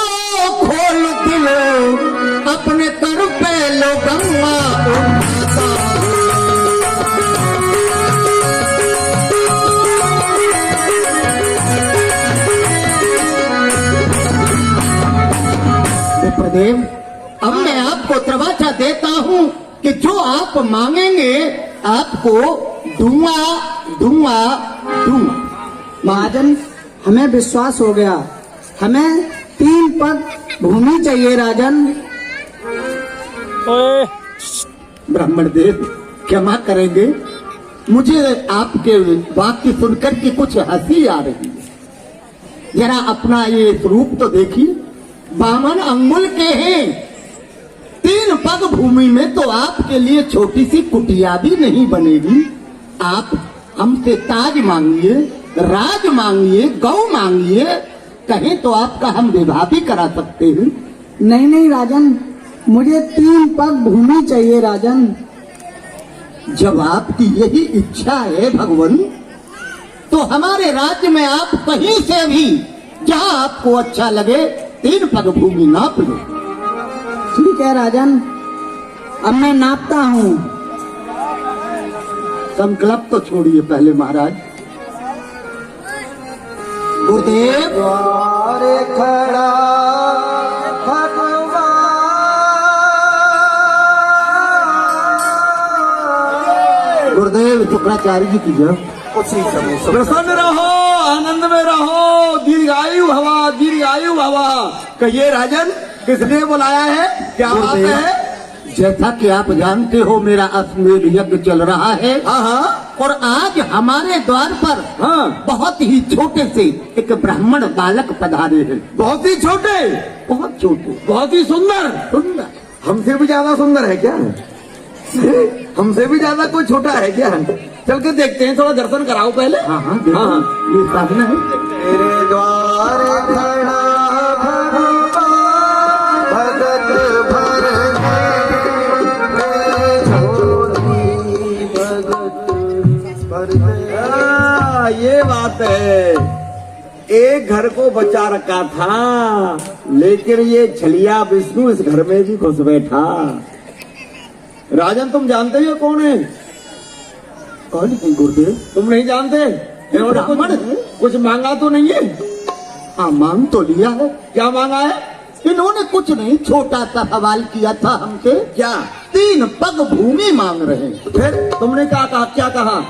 खोल दिलो, अपने कर पे लो गंगा उठाता प्रदेव। अब मैं आपको प्रवचन देता हूँ कि जो आप मांगेंगे आपको दूंगा दूंगा दूंगा। महाजन, हमें विश्वास हो गया, हमें 3 पग भूमि चाहिए। राजन, ब्राह्मण देव क्षमा करेंगे, मुझे आपके वाक्य सुनकर के कुछ हंसी आ रही है। जरा अपना ये रूप तो देखिए, 52 अंगुल के हैं, 3 पग भूमि में तो आपके लिए छोटी सी कुटिया भी नहीं बनेगी। आप हमसे ताज मांगिए, राज मांगिए, गौ मांगिए, कहें तो आपका हम विवाह भी करा सकते हैं। नहीं राजन, मुझे 3 पग भूमि चाहिए। राजन, जब आपकी यही इच्छा है भगवान, तो हमारे राज्य में आप कहीं से भी जहाँ आपको अच्छा लगे 3 पग भूमि नाप लो। ठीक है राजन, अब मैं नापता हूँ। संकल्प तो छोड़िए पहले महाराज। गुरुदेव द्वारे खड़ा गुरुदेव शुक्राचार्य जी की जय। प्रसन्न रहो, आनंद में रहो, दीर्घायु भवा, दीर्घायु भवा। कहिए राजन, किसने बुलाया है, क्या बात है? जैसा कि आप जानते हो मेरा अश्वमेध यज्ञ चल रहा है। हाँ, और आज हमारे द्वार पर बहुत ही छोटे से एक ब्राह्मण बालक पधारे हैं। बहुत ही छोटे, बहुत छोटे, बहुत ही सुंदर। सुंदर, हमसे भी ज्यादा सुंदर है क्या? हमसे भी ज्यादा कोई छोटा है क्या? चल के देखते हैं, थोड़ा दर्शन कराओ पहले। हाँ हाँ ये सामने है। तेरे द्वार खड़ा भगत ये बात है, एक घर को बचा रखा था, लेकिन ये छलिया विष्णु इस घर में भी घुस बैठा। राजन, तुम जानते हो कौन है? कौन है गुरुदेव? तुम नहीं जानते? इन्होंने कुछ मांगा तो नहीं है? हाँ मांग तो लिया है। क्या मांगा है? इन्होंने कुछ नहीं, छोटा सा सवाल किया था हमसे। क्या? 3 पग भूमि मांग रहे हैं। फिर तुमने क्या कहा?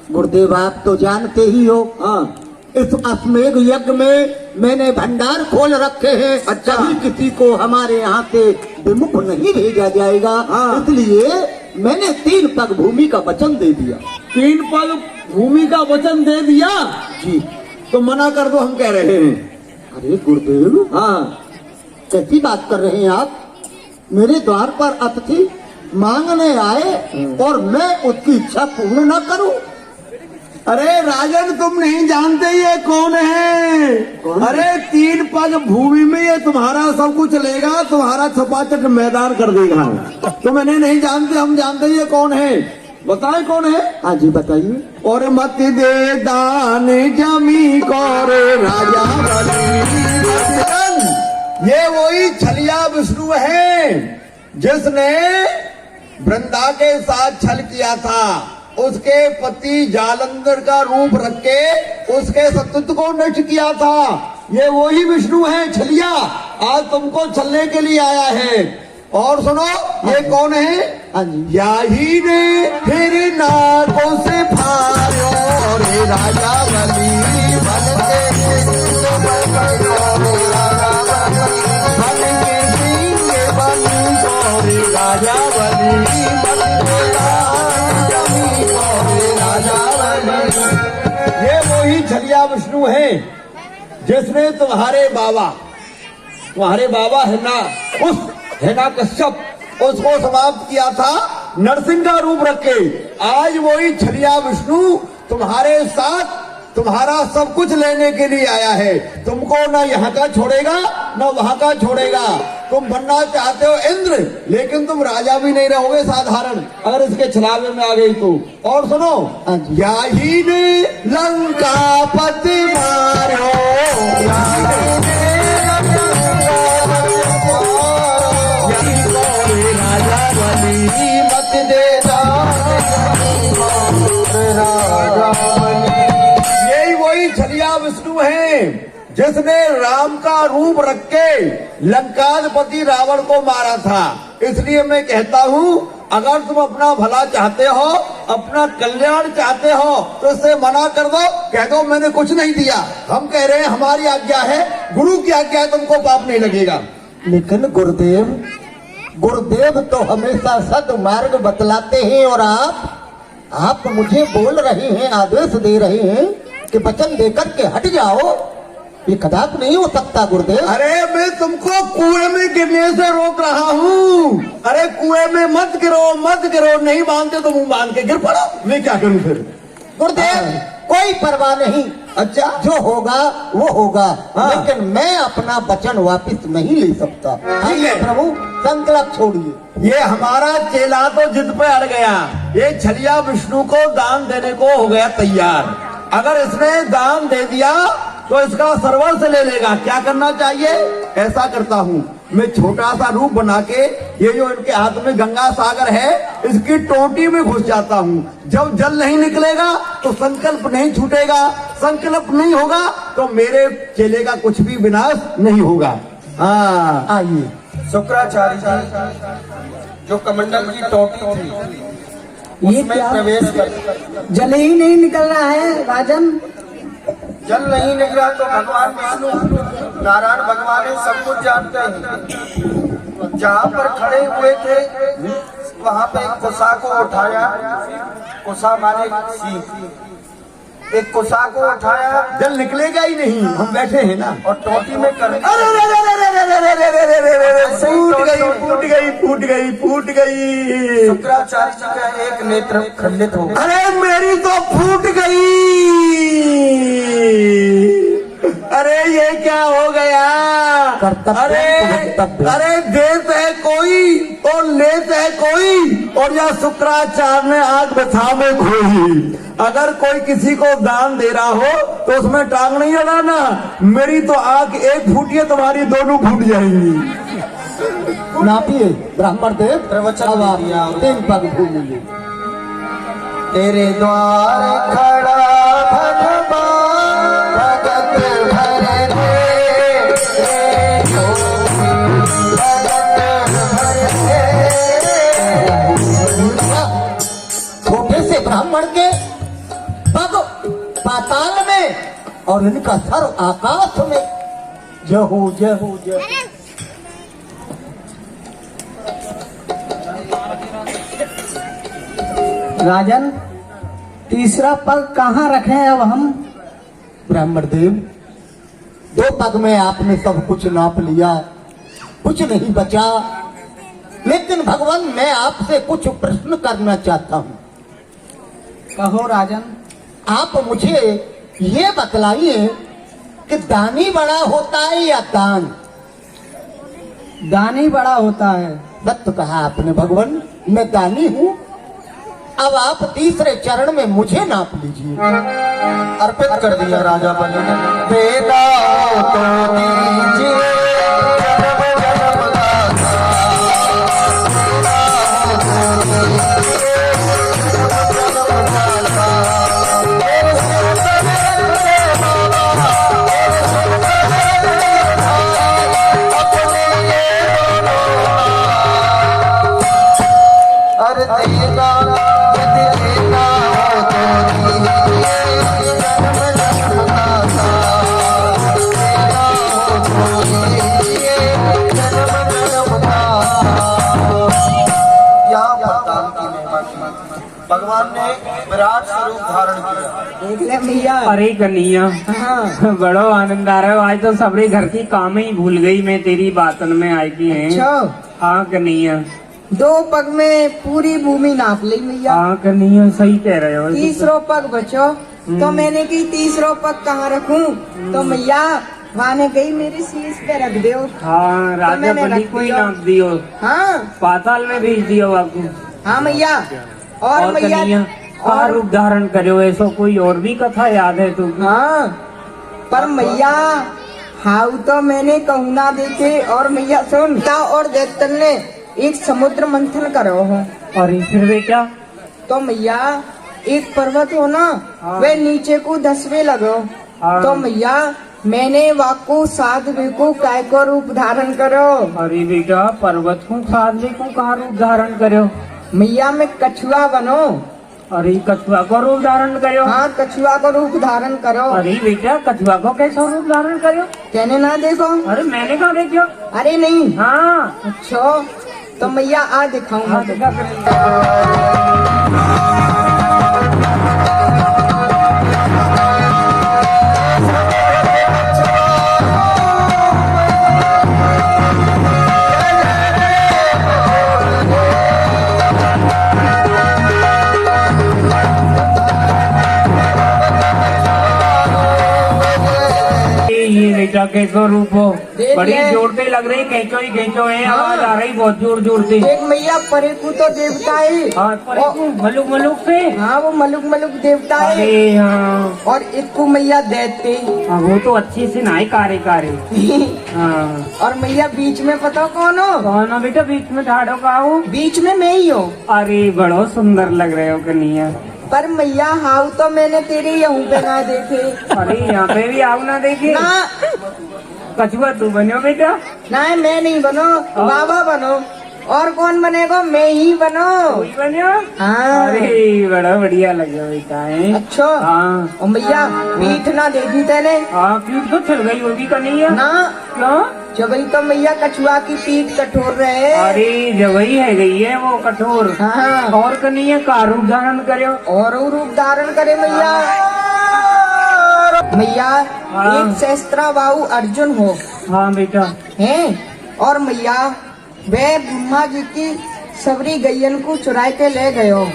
गुरुदेव आप तो जानते ही हो, हाँ, इस अश्वमेध यज्ञ में मैंने भंडार खोल रखे हैं। अच्छा। कभी किसी को हमारे यहाँ से विमुख नहीं भेजा जाएगा। हाँ। इसलिए मैंने 3 पग भूमि का वचन दे दिया। 3 पग भूमि का वचन दे दिया जी। तो मना कर दो, हम कह रहे हैं। अरे गुरुदेव, हाँ, कैसी बात कर रहे हैं आप? मेरे द्वार पर अतिथि मांगने आए और मैं उसकी इच्छा पूर्ण न करूं? अरे राजन, तुम नहीं जानते ये कौन है? अरे 3 पग भूमि में ये तुम्हारा सब कुछ लेगा, तुम्हारा छपाचट मैदान कर देगा। तुम इन्हें नहीं जानते, हम जानते ये कौन है। बताएं कौन है? हाँ जी बताइए। और मत दे दान जमी कौर राजा बलि। ये वही छलिया विष्णु है जिसने वृंदा के साथ छल किया था। उसके पति जालंधर का रूप रख के उसके सतुत्व को नष्ट किया था। ये वही विष्णु है छलिया, आज तुमको छलने के लिए आया है। और सुनो, ये कौन है? हाँ जी। याही ने फिर नाकों से फाड़ो रे राजा बलि बल के सिंह बलि रे राजा बलि बल के। ये वही छलिया विष्णु है जिसने तुम्हारे बाबा है ना, उस हिना कश्यप उसको समाप्त किया था नरसिंह का रूप रख के। आज वही छलिया विष्णु तुम्हारे साथ तुम्हारा सब कुछ लेने के लिए आया है। तुमको ना यहाँ का छोड़ेगा ना वहां का छोड़ेगा। तुम बनना चाहते हो इंद्र, लेकिन तुम राजा भी नहीं रहोगे साधारण, अगर इसके छलावे में आ गई तो। और सुनो, याही ने लंका पति मारो, राजा बलि मत दे यही वही छलिया विष्णु है जिसने राम का रूप रख के लंकाधिपति रावण को मारा था। इसलिए मैं कहता हूँ, अगर तुम अपना भला चाहते हो, अपना कल्याण चाहते हो, तो इससे मना कर दो, कह दो मैंने कुछ नहीं दिया। हम कह रहे हैं हमारी आज्ञा है, गुरु की आज्ञा है, तुमको पाप नहीं लगेगा। लेकिन गुरुदेव तो हमेशा सद्मार्ग बतलाते हैं, और आप मुझे बोल रहे हैं, आदेश दे रहे हैं कि वचन देकर के हट जाओ। ये कदापि नहीं हो सकता गुरुदेव। अरे मैं तुमको कुएं में गिरने से रोक रहा हूँ। अरे कुएं में मत गिरो, नहीं मानते तो मुंह बांध के गिर पड़ो। मैं क्या करूँ फिर? गुरुदेव कोई परवाह नहीं। अच्छा, जो होगा वो होगा। हाँ। लेकिन मैं अपना वचन वापस नहीं ले सकता। ठीक है प्रभु, संकल्प छोड़िए। ये हमारा चेला तो जिद पे अड़ गया। ये छलिया विष्णु को दान देने को हो गया तैयार। अगर इसने दान दे दिया तो इसका सर्वस्व ले लेगा। क्या करना चाहिए? ऐसा करता हूँ, मैं छोटा सा रूप बना के, ये जो इनके हाथ में गंगा सागर है, इसकी टोटी में घुस जाता हूँ। जब जल नहीं निकलेगा तो संकल्प नहीं छूटेगा, संकल्प नहीं होगा तो मेरे चेले का कुछ भी विनाश नहीं होगा। हाँ, आइए। शुक्राचार्य जी, जो कमंडल की टोटी थी ये उसमें क्या? प्रवेश कर, जल ही नहीं निकल रहा है राजन। जल नहीं निकला तो भगवान विष्णु नारायण भगवान ये सब कुछ जानते हैं। जहाँ पर खड़े हुए थे वहाँ पे एक कुसा को उठाया, कुसा माने सीख, एक कुसा को उठाया, जल निकलेगा ही नहीं, हम बैठे हैं ना। और टोटी में कर फूट गई। शुक्राचार्य जी का एक नेत्र खंडित हो गया। अरे मेरी तो फूट गई। अरे ये क्या हो गया? अरे देत है कोई और लेत है कोई, और यह शुक्राचार्य ने आग बथा में खोई। अगर कोई किसी को दान दे रहा हो तो उसमें टांग नहीं अड़ाना। मेरी तो आग एक फूटी है, तुम्हारी दोनों फूट जाएंगी। नापिए ब्राह्मण देव, प्रवचन अब आप दिया। 3 पग भूमिए। तेरे द्वार खड़ा भगवान भगत भर दे, छोटे से ब्राह्मण के पग पाताल में और इनका सर आकाश में। जय हो जय हो जय हो। राजन, तीसरा पग कहाँ रखे अब हम? ब्राह्मण देव, 2 पग में आपने सब कुछ नाप लिया, कुछ नहीं बचा। लेकिन भगवान मैं आपसे कुछ प्रश्न करना चाहता हूँ। कहो राजन। आप मुझे ये बतलाइए कि दानी बड़ा होता है या दान? दानी बड़ा होता है। सत्य कहा आपने भगवान, मैं दानी हूँ। अब आप तीसरे चरण में मुझे नाप लीजिए। अर्पित कर दिया राजा बलि ने। देना हो तो दीजिए जन्म जन्म दाता। देना हो तो दीजिए जन्म जन्म दाता। मेरे सिर पर मेरे बाबा, मेरे सिर पर मेरे भाई, अपने ये दोनों हाथ। अरे देना यदि देना हो तो दीजिए जन्म जन्म दाता। देना हो तो दीजिए जन्म जन्म दाता। यहाँ पर दान की महिमा थी। भगवान ने विराट स्वरूप धारण किया। देख ले भैया। अरे कन्हैया, हाँ। बड़ो आनंद आ रहा है। आज तो सबरे घर की काम ही भूल गई मैं तेरी बातन में आई की है। अच्छा। हाँ कन्हैया। 2 पग में पूरी भूमि नाप ली भैया। हाँ कन्हैया, सही कह रहे हो। तीसरो पग बचो तो मैंने की तीसरो पग कहाँ रखूं? तो मैया वहाँ ने गई मेरे शीश पे रख दो। हाँ, राजा मैंने बलि रख को ही दिया। नाप दियो। हाँ पाताल में भेज दियो बापू। हाँ मैया। और और कन्हैया मैया का रूप धारण करो, ऐसो कोई और भी कथा याद है तुमको? हाँ पर मैया हाउ तो मैंने कहूँ ना देखे। और मैया सुन, ता और दैतन ने एक समुद्र मंथन करो हो। अरे फिर बेटा? तो मैया एक पर्वत हो ना, हाँ। वे नीचे को 10वें लगो। हाँ। तो मैया मैंने वाकु साधवे को काय को रूप धारण करो। अरे बेटा, पर्वत को साधवे को कहाँ रूप धारण करो? मैया में कछुआ बनो। अरे कछुआ को रूप धारण करो? हाँ कछुआ को रूप धारण करो। अरे बेटा, कछुआ को कैसा रूप धारण करो? कहने ना देखो। अरे मैंने कहा देखियो। अरे नहीं। हाँ अच्छा तो मैया आ दिखाऊंगा। हाँ, देखा कन्हैया। ये बेटा कैसो रूप हो, देख बड़ी ले। जोरते लग रही। कैचो ही कैचो है, हाँ। आवाज आ रही बहुत जोर जोर से। एक मैया परेकू तो देवता है। हाँ, पर मलुक मलुक से। हाँ वो मलुक मलुक देवता है। अरे हाँ, और इक्कू मैया दैत्य। हाँ, वो तो अच्छी से नाई कारे कारे। हाँ। और मैया बीच में पता कौन हो? कौन हो बेटा बीच में ठाड़ो का हो? बीच में मैं ही हूँ। अरे बड़ो सुंदर लग रहे हो कन्हैया। पर मैया हाउ तो मैंने तेरे यहाँ पे ना देखे। अरे यहाँ पे भी आओ ना देखे। ना कछुआ तू बनो बेटा? ना मैं नहीं बनो, बाबा बनो। और कौन बनेगा? मैं ही बनो। कोई बनो? हाँ। अरे बड़ा बढ़िया लगे बेटा है। अच्छा। हाँ। और मैया पीठ ना देखी तेने? हाँ, पीठ तो चल गई होगी कन्हैया। ना क्यों? जबई तो मैया कछुआ की पीठ कठोर रहे। अरे जवही है गई है वो कठोर। हाँ। और कन्हैया का रूप धारण करो? और वो रूप धारण करे मैया। मैया हाँ। एक सहस्त्रा बाहु अर्जुन हो हाँ बेटा। हैं। और मैया वे ब्रह्मा जी की सबरी गैयन को चुरा के ले गए हो।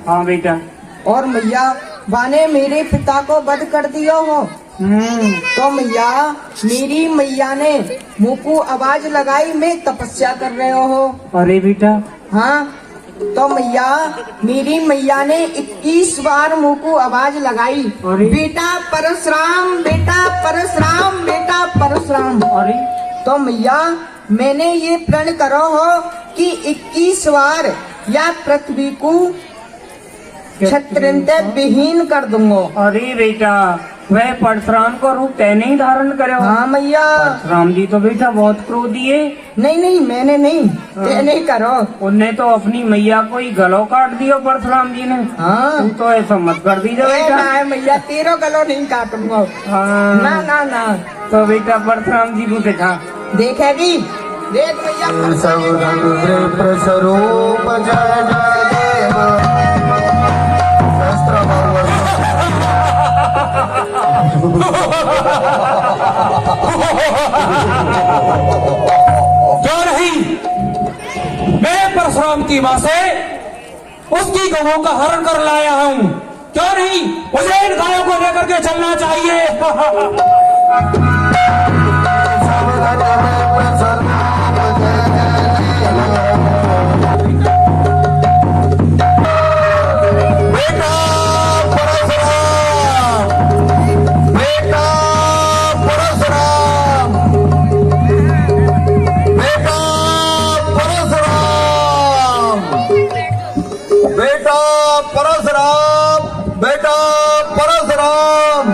हाँ बेटा। और मैया वाने मेरे पिता को वध कर दियो हो। तो मैया मेरी मैया ने मुँह को आवाज लगाई, मैं तपस्या कर रहे हो। अरे बेटा। हाँ तो मैया मेरी मैया ने 21 बार मुँह को आवाज लगाई, अरे। बेटा परशुराम, बेटा परशुराम, बेटा परशुराम। अरे तो मैया मैंने ये प्रण करो हो कि 21 बार या पृथ्वी को क्षत्रिय विहीन कर दूंगा। अरे बेटा, वह परशुराम को रूप तैने ही धारण करो? हाँ मैया। परशुराम जी तो बेटा बहुत क्रोधी है। नहीं नहीं मैंने नहीं, तेने करो। उनने तो अपनी मैया को ही गलों काट दिया परशुराम जी ने। हाँ तू तो ऐसा मत कर दीजिए ए, बेटा। ना मैया तेरो गलो नहीं काटूंगा। हाँ। ना ना ना तो बेटा परशुराम जी को देखा? देखेगी, देख मैया। सब स्वरूप जय जय देव सहस्त्र क्यों नहीं? मैं परशुराम की मां से उसकी गौओं का हरण कर लाया हूं। क्यों नहीं मुझे इन गायों को लेकर के चलना चाहिए। बेटा परशुराम, बेटा परशुराम, बेटा परशुराम, बेटा परशुराम, बेटा परशुराम।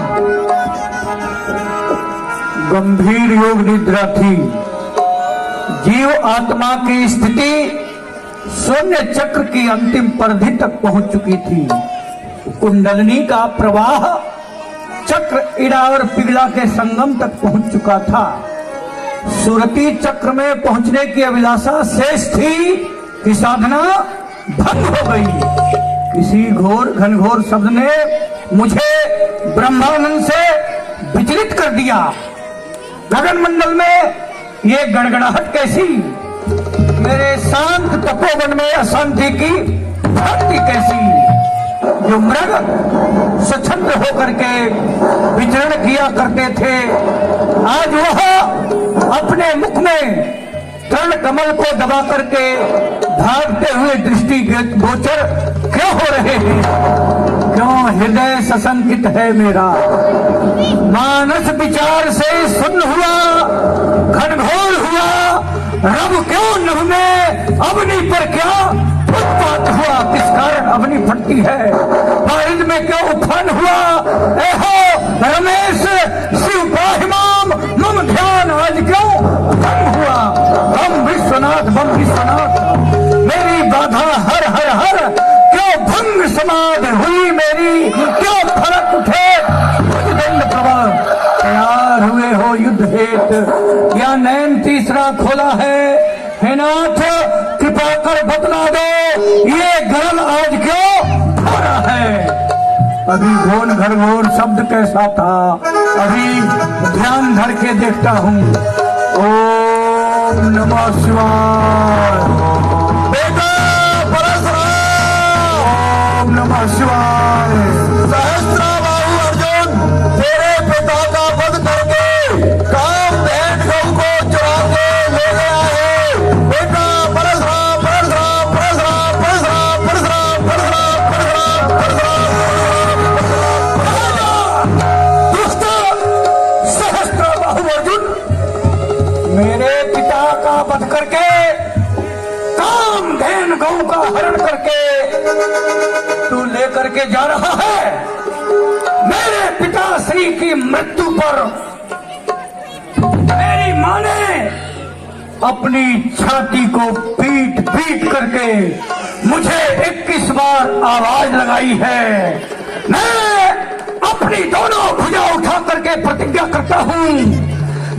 गंभीर योग निद्रा थी। जीव आत्मा की स्थिति शून्य चक्र की अंतिम परिधि तक पहुंच चुकी थी। कुंडलिनी का प्रवाह चक्र इड़ा और पिघला के संगम तक पहुंच चुका था। सुरती चक्र में पहुंचने की अभिलाषा शेष थी कि साधना भंग हो गई। किसी घोर घनघोर शब्द ने मुझे ब्रह्मानंद से विचलित कर दिया। गगन मंडल में ये गड़गड़ाहट कैसी, मेरे शांत तपोवन में अशांति की भक्ति कैसी। जो मृग स्वतंत्र होकर के विचरण किया करते थे, आज वह अपने मुख में तरण कमल को दबा करके भागते हुए दृष्टि गोचर क्यों हो रहे हैं? क्यों हृदय सशंकित है मेरा? मानस विचार से सुन्न हुआ, घनघोर हुआ। रब क्यों नभ में अग्नि पर क्या उत्पात हुआ? किस कारण अग्नि फटती है? बारिश में क्यों उफान हुआ? एहो रमेश शिव पाहिमाम मम ध्यान आज क्यों भंग हुआ? बम विश्वनाथ, बम विश्वनाथ, मेरी बाधा हर हर हर क्यों भंग समाध हुई मेरी? क्यों फलक उठे दंड प्रबल? तैयार हुए हो युद्ध हेत या नयन तीसरा खोला है? हे नाथ कृपा कर बतला दो ये गरल आज क्यों हो रहा है? अभी घोर घरघोर शब्द कैसा था, अभी ध्यान धर के देखता हूँ। ओम नमः शिवाय। बेटा परशुराम, ओम नमः शिवाय। सहस्त्रबाहु अर्जुन तेरे पिता का वध करके कामधेनु गौ को चुरा के ले गया है। बेटा परशुराम, परशुराम, परशुराम, परशुराम, परशुराम, परशुराम, परशुराम, परशुराम। दुष्ट सहस्त्रबाहु अर्जुन, मेरे पिता का वध करके कामधेनु गौ का हरण करके तू लेकर के जा रहा है। मेरे पिताश्री की मृत्यु पर मेरी मां ने अपनी छाती को पीट पीट करके मुझे 21 बार आवाज लगाई है। मैं अपनी दोनों भुजा उठा करके प्रतिज्ञा करता हूं,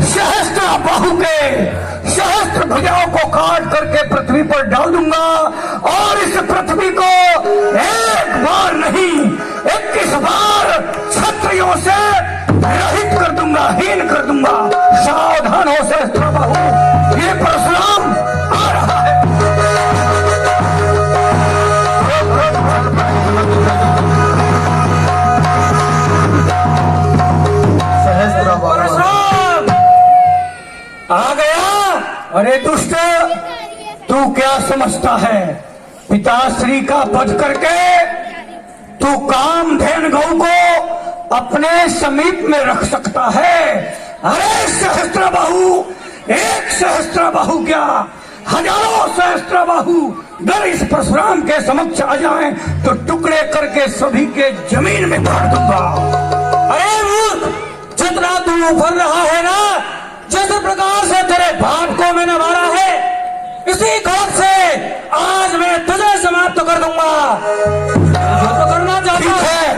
सहस्त्र बाहु के सहस्त्र भुजाओं को काट करके पृथ्वी पर डाल दूंगा और इस पृथ्वी को एक बार नहीं 21 बार क्षत्रियों से रहित कर दूंगा, हीन कर दूंगा। सावधान हो सहस्त्र बाहु, ये परशुराम आ रहा है। परशुराम आ गया। अरे दुष्ट, तू क्या समझता है? पिताश्री का वध करके तू कामधेनु गौ को अपने समीप में रख सकता है? अरे सहस्त्रबाहु, एक सहस्त्रबाहु क्या हजारों सहस्त्रबाहु अगर इस परशुराम के समक्ष आ जाएं तो टुकड़े करके सभी के जमीन में गाड़ दूंगा। अरे मूर्ख, जितना तू उफल रहा है ना, जिस प्रकार से तेरे भाग को मैंने मारा है, इसी खोट से आज मैं तुझे समाप्त कर दूंगा। जो तो करना चाहता है,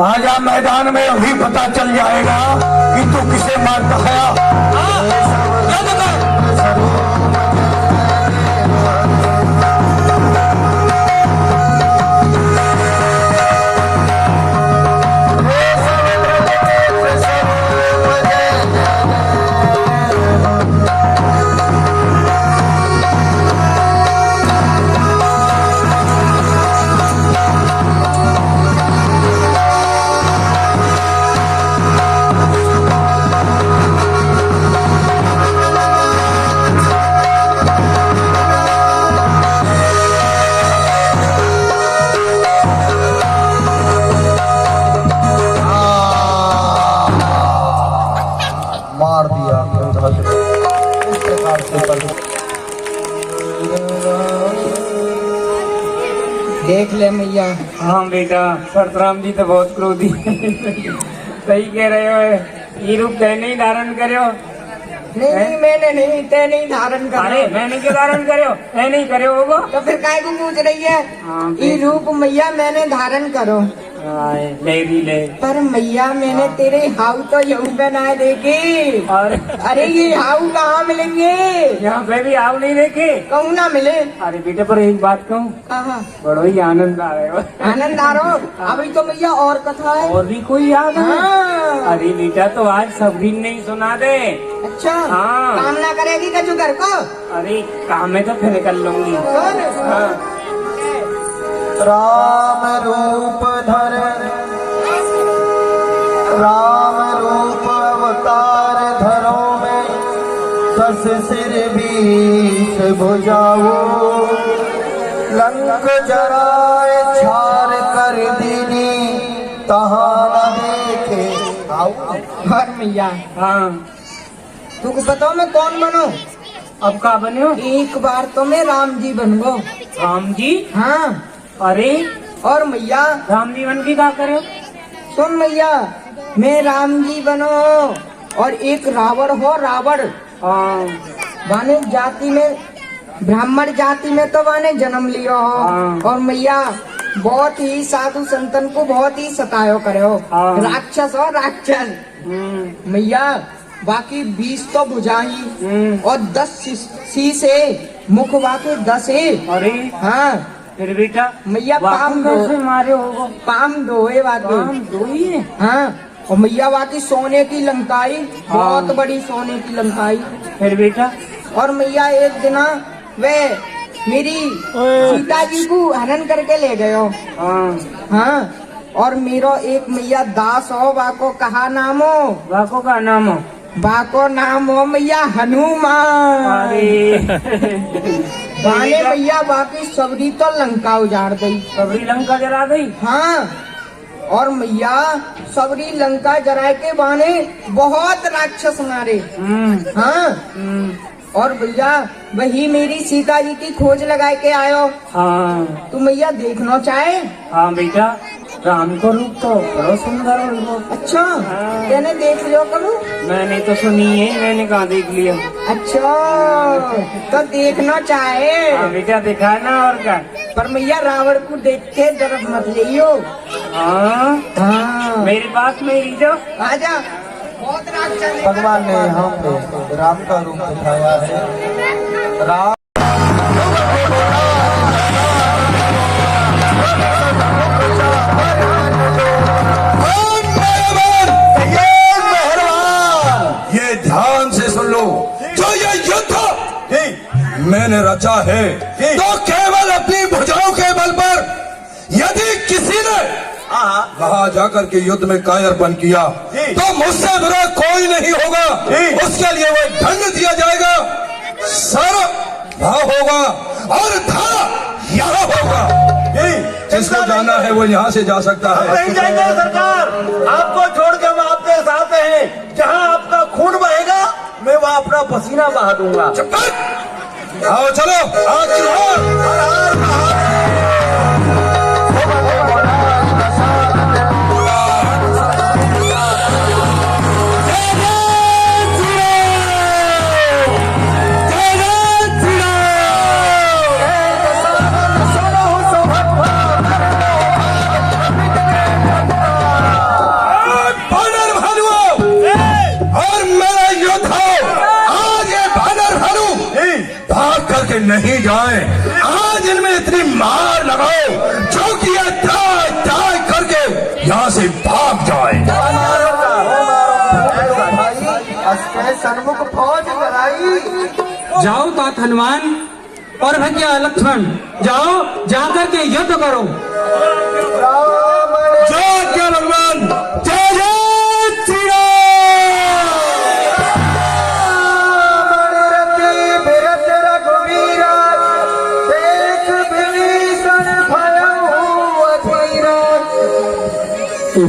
आजा मैदान में, अभी पता चल जाएगा कि तू किसे मारता है। युद्ध कर। देख ले मैया। हाँ बेटा, परशुराम जी तो बहुत क्रोधी है। सही कह रहे हो, ये रूप तय नहीं धारण करो। नहीं मैंने नहीं, ते नहीं धारण अरे कर। मैंने क्यों धारण करो, तय नहीं करे होगो। तो फिर काय को पूछ रही है? हाँ, ये रूप मैया मैंने धारण करो। ले भी ले। पर मैया मैंने तेरे हाउ तो यूं बनाए देखे। और अरे ये हाउ कहाँ मिलेंगे? यहाँ पे भी आओ नहीं देखे। कहूँ ना मिले। अरे बेटे पर एक बात कहूँ, कहाँ? बड़ो ही आनंद आ रहे हो। आनंद आ रहा हो? अभी तो मैया और कथा है। और भी कोई याद है? हाँ। अरे बेटा तो आज सब दिन नहीं सुना दे। अच्छा हाँ। काम ना करेगी कचू घर को? अरे काम में तो फिर कर लूंगी। हाँ। राम रूप धर, राम रूप अवतार धरो में, 10 सिर 20 भुजाओ, लंक जराए छार कर दीनी, तहाँ न देखे आओ। और मैया हाँ, तुमको बताओ मैं कौन बनूं? अब का बने हो? एक बार तो मैं राम जी बन गो। राम जी? हाँ। अरे और मैया राम जी बन के क्या करे? सुन मैया, मैं राम जी बनो और एक रावण हो, रावण। हाँ। वाने जाति में, ब्राह्मण जाति में तो वाने जन्म लियो हो। हाँ। और मैया बहुत ही साधु संतन को बहुत ही सतायो करे हो। हाँ। राक्षस हो, राक्षस। मैया बाकी 20 तो भुजाई और 10 शीशे मुख, बाकी 10 है। अरे हाँ फिर बेटा मैया पाम दो कैसे मारे होगो? पाम दोए बाकी। पाम दो ही है? हाँ। और मैया बाकी सोने की लंकाई, बहुत बड़ी सोने की लंकाई। फिर बेटा और मैया एक दिन वे मेरी सीता जी को हरण करके ले गए हो। हाँ। हाँ। और मेरो एक मैया दास हो, बाको कहा नाम हो? बाको का नाम हो? बाको नाम हो मैया हनुमान। अरे बाने मैया बाकी सबरी तो लंका उजाड़ गई। सबरी लंका जला गई? हाँ। और मैया सबरी लंका जराए के बाने बहुत राक्षस मारे। हाँ। और भैया वही मेरी सीता जी की खोज लगा के आयो। हाँ। तू मैया देखना चाहे? हाँ बेटा, राम को रूप तो बड़ा सुंदर हो। अच्छा तेने देख लियो कलू? मैंने तो सुनी है, मैंने कहाँ देख लिया। अच्छा तो देखना चाहे? हाँ बेटा दिखा ना, और क्या। पर मैया रावण को देख के डर मत लियो। हाँ। हाँ। मेरे पास में ही जो आजा, बहुत राक्षस। भगवान ने यहाँ पे राम का रूप दिखाया है। राम ये ध्यान से सुन लो, जो ये युद्ध मैंने रचा है तो केवल अपनी भुजाओं के बल पर, यदि किसी ने वहां जाकर के युद्ध में कायरपन किया तो मुझसे बुरा कोई नहीं होगा। उसके लिए वो दंड दिया जाएगा, सर वहां होगा और धारा यहाँ होगा। जिसको जाना है वो यहाँ से जा सकता है। नहीं जाएंगे सरकार, आपको छोड़ के हम आपके साथ हैं। जहाँ आपका खून बहेगा मैं वहाँ अपना पसीना बहा दूंगा। चुप कर। आओ चलो, आज नहीं जाए। आज इनमें इतनी मार लगाओ जो कि ये ट्राई ट्राई करके यहाँ से भाग जाए। सन्मुख फौज लगाई। जाओ तात हनुमान और भैया लक्ष्मण, जाओ जाकर के युद्ध करो। जय जय भगवान, जय जय श्री राम।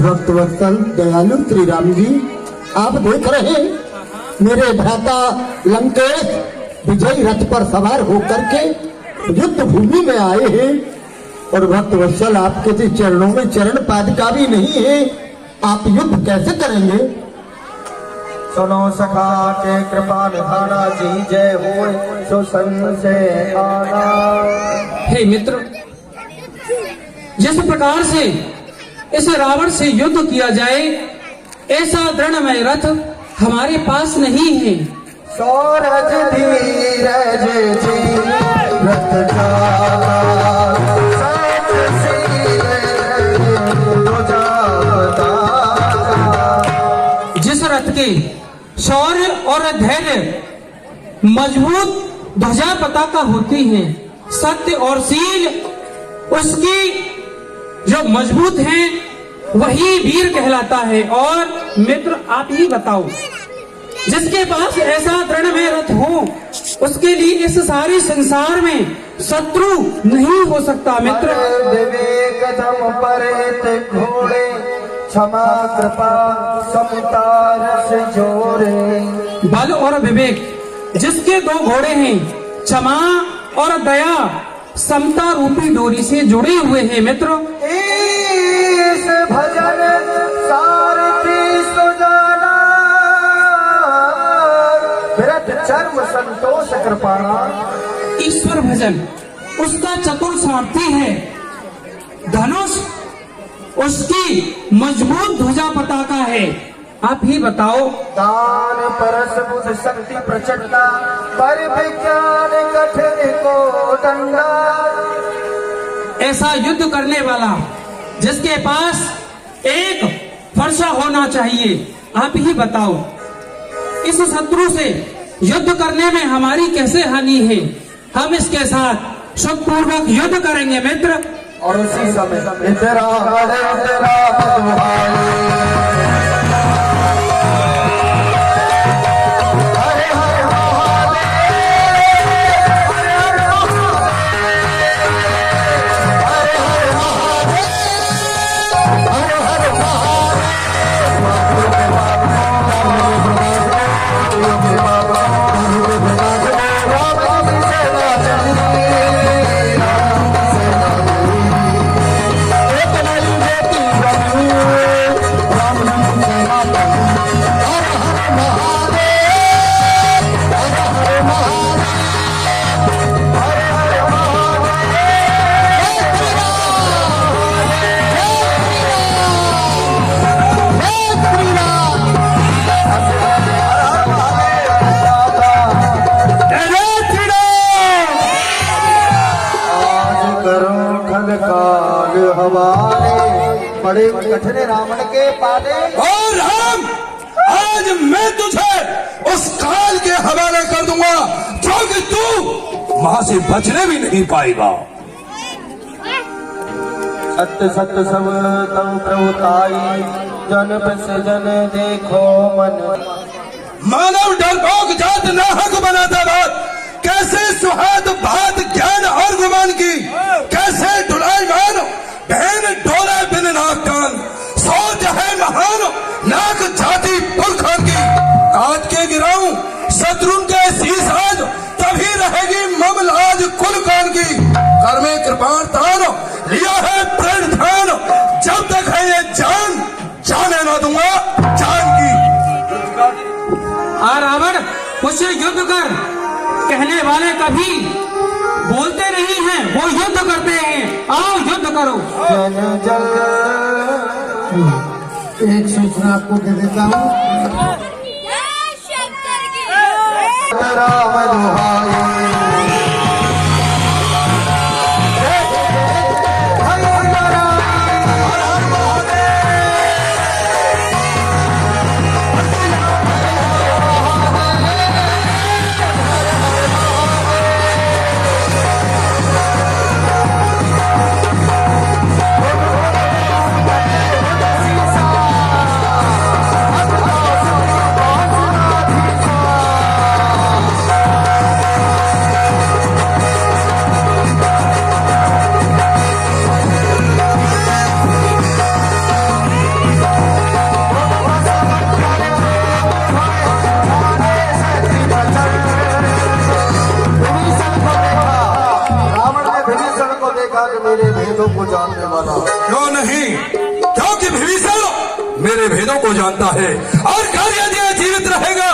भक्त वत्सल दयालु श्री राम जी, आप देख रहे हैं मेरे भ्राता लंकेश विजयी रथ पर सवार होकर के युद्ध भूमि में आए हैं और भक्त वत्सल आपके तो चरणों में चरण पादुका भी नहीं है, आप युद्ध कैसे करेंगे? सुनो सखा के कृपा निधाना जी जय होए सो संशय आना। हे मित्र, जिस प्रकार से इस रावण से युद्ध किया जाए ऐसा दृढ़मय रथ हमारे पास नहीं है। सौरज धीरज जी रथ चाला, सतशील ध्वजा पताका। जिस रथ के शौर्य और धैर्य मजबूत ध्वजा पताका होती है, सत्य और शील उसकी जो मजबूत है वही वीर कहलाता है। और मित्र आप ही बताओ, जिसके पास ऐसा दृढ़मय रथ हो उसके लिए इस सारे संसार में शत्रु नहीं हो सकता। मित्र विवेक धम परित घोड़े, क्षमा कृपा समतार से जोड़े। बल और विवेक जिसके दो घोड़े हैं, क्षमा और दया समता रूपी डोरी से जुड़े हुए हैं। मित्र इस भजन सारथी सुजाना, विरत चर्म संतोष कृपाणा। ईश्वर भजन उसका चतुर सारथी है, धनुष उसकी मजबूत ध्वजा पताका है। आप ही बताओ। दान परस बुध शक्ति प्रचंडा, पर विज्ञान कठिन को दंडा। ऐसा युद्ध करने वाला जिसके पास एक फरसा होना चाहिए। आप ही बताओ, इस शत्रु से युद्ध करने में हमारी कैसे हानि है? हम इसके साथ सुखपूर्वक युद्ध करेंगे मित्र। और उसी समय तेरा दुहाई, बड़े कठिन रावण के पाले। और राम, आज मैं तुझे उस काल के हवाले कर दूंगा जो कि तू वहां से बचने भी नहीं पाएगा। सत्य सत्य सब तव प्रभुताई, जन बस जन देखो मन। मानव डरपोक जात नाहक बनाता बात, कैसे सुहाद बात ज्ञान और गुमान की, कैसे डुलाई मान बहन डोले बिन नाक कान। सोच है महान नाक जाति पुरखान की, काट के गिराऊं शत्रुन के शीश आज, तभी रहेगी मम लाज कुल कान की। कर में कृपाण तान लिया है प्रण ध्यान, जब तक है ये जान जाने ना दूंगा जान की। आ रावण, मुझसे युद्ध कर कहने वाले कभी बोलते नहीं हैं, वो युद्ध करते हैं। आओ युद्ध करो। जन जल एक सूचना आपको दे देता हूँ। राम दुहाई, मेरे भेदों को जानने वाला। क्यों नहीं, क्योंकि विभीषण मेरे भेदों को जानता है और घर यदि यह जीवित रहेगा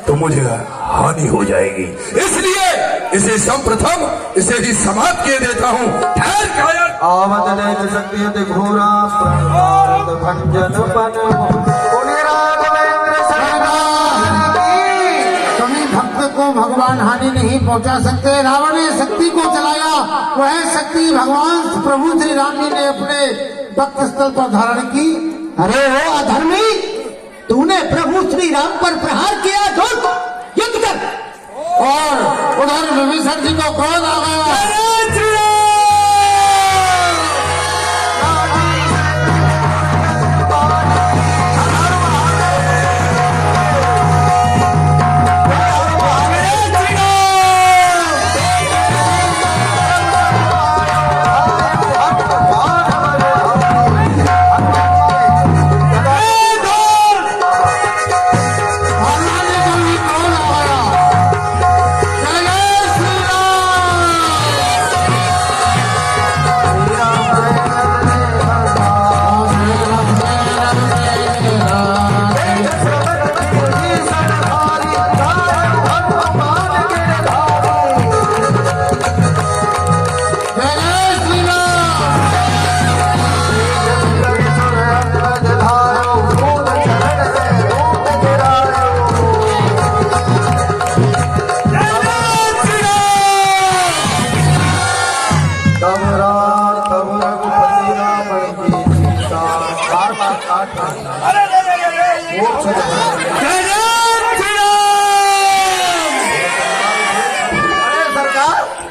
तो मुझे हानि हो जाएगी, इसलिए इसे सर्वप्रथम इसे ही समाप्त किए देता हूँ। ठहर कायर आवत नेत शक्ति घोरा प्रणव भंजन पन पुनि राघवेंद्र कभी भक्त को भगवान हानि नहीं पहुंचा सकते। रावण ने शक्ति को चलाया, वह शक्ति भगवान प्रभु श्री राम जी ने अपने भक्त स्थल पर धारण की। अरे हो अधर्मी, तूने प्रभु श्री राम पर प्रहार किया, युद्ध कर। और उधर विभीषण जी को क्रोध आ गया।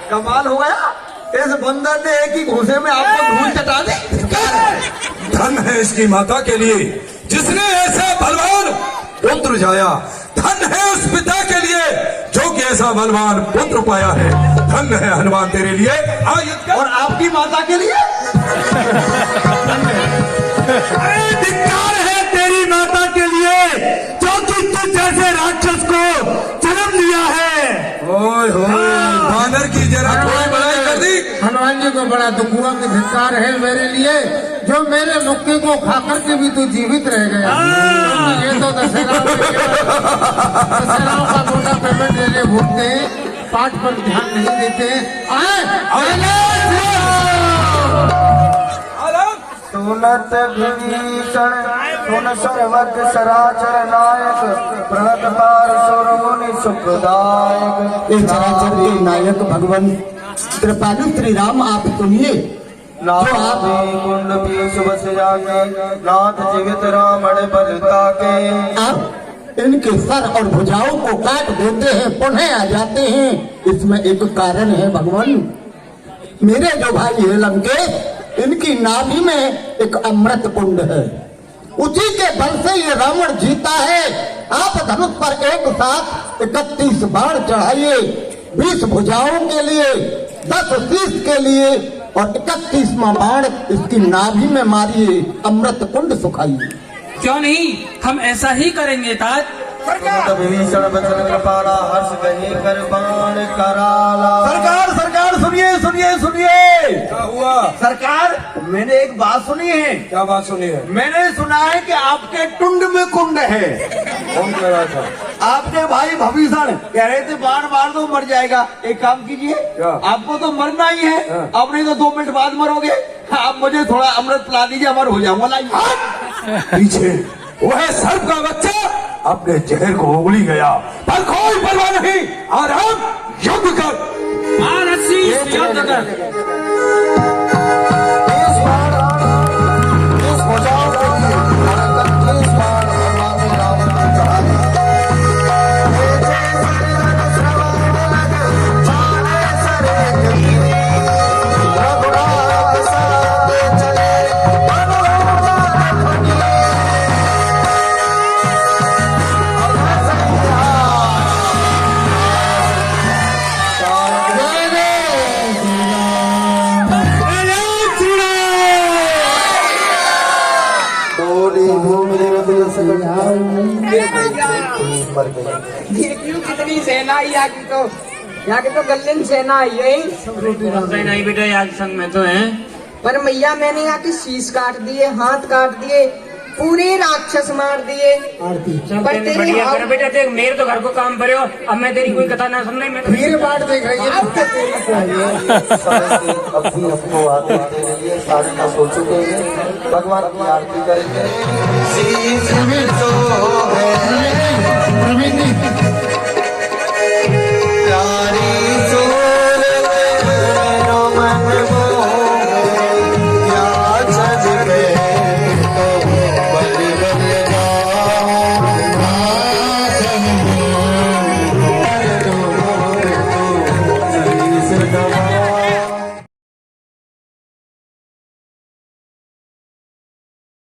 कमाल हो गया, इस बंदर ने एक ही घूसे में आपको धूल चटा दी। धन है इसकी माता के लिए जिसने ऐसा बलवान पुत्र जाया, धन है उस पिता के लिए जो कि ऐसा बलवान पुत्र पाया है, धन है हनुमान तेरे लिए और आपकी माता के लिए धिक्कार है तेरी माता के लिए जो कि तू जैसे राक्षस को जन्म दिया है। ओए बानर की जरा कोई बड़ाई कर दी। हनुमान जी को बड़ा दुख हुआ कि धिक्कार है मेरे लिए जो मेरे मुक्के को खा करके भी तू जीवित रह गया। ये तो दशहराओं का मोटा पेमेंट लेने भूलते हैं, पाठ पर ध्यान नहीं देते हैं। सुनत विभीषण सुन सर्वज्ञ सराचर नायक प्रणत पार सुर मुनि सुखदायक। ये चराचर के नायक भगवान कृपालु श्री राम आप सुनिए। नाथ कुंड पीस बस जाके नाथ जीवित रावण बलता के। आप इनके सर और भुजाओं को काट देते हैं, पुनः आ जाते हैं। इसमें एक कारण है भगवान, मेरे जो भाई है लंकेश, इनकी नाभि में एक अमृत कुंड है, उसी के बल से ये रावण जीता है। आप धनुष पर एक साथ 31 बाण चढ़ाइए, 20 भुजाओं के लिए, 10 शीश के लिए और 31वां बाण इसकी नाभि में मारिए, अमृत कुंड सुखाइए। क्यों नहीं, हम ऐसा ही करेंगे तात। विभीषण बचन कृपाला हर्ष गही कर बाण कराला। सरकार सुनिए सुनिए सुनिए। क्या हुआ सरकार? मैंने एक बात सुनी है। क्या बात सुनी है? मैंने सुना है कि आपके टुंड में कुंड है। कौन कह रहा था? आपके भाई भविष्य कह रहे थे बाण मार दो मर जाएगा। एक काम कीजिए, आपको तो मरना ही है, अब नहीं तो 2 मिनट बाद मरोगे। आप मुझे थोड़ा अमृत पिला दीजिए, अमर हो जाऊंगा। लाइए पीछे वह सर्प का बच्चा अपने जहर को उगली गया, पर कोई परवाह नहीं। आराम, युद्ध कर। युद्ध कर। मर गए। कितनी सेना आई आगे तो यहाँ के तो गल्लन सेना आई है, नहीं बेटा यार संग में तो है। पर मैया मैंने यहाँ के शीश काट दिए, हाथ काट दिए, पूरे राक्षस मार दिए। चल पर तेरी तेरी बढ़िया हाथ- कर बेटा, देख मेरे तो घर को काम करे हो, अब मैं तेरी कोई कथा ना सुन रही, मैं तो फिर बाट देख रही है। अब भी हमको आते तेरे लिए सारी का सोच चुके हैं। भगवान की आरती करेंगे। प्रवीण जी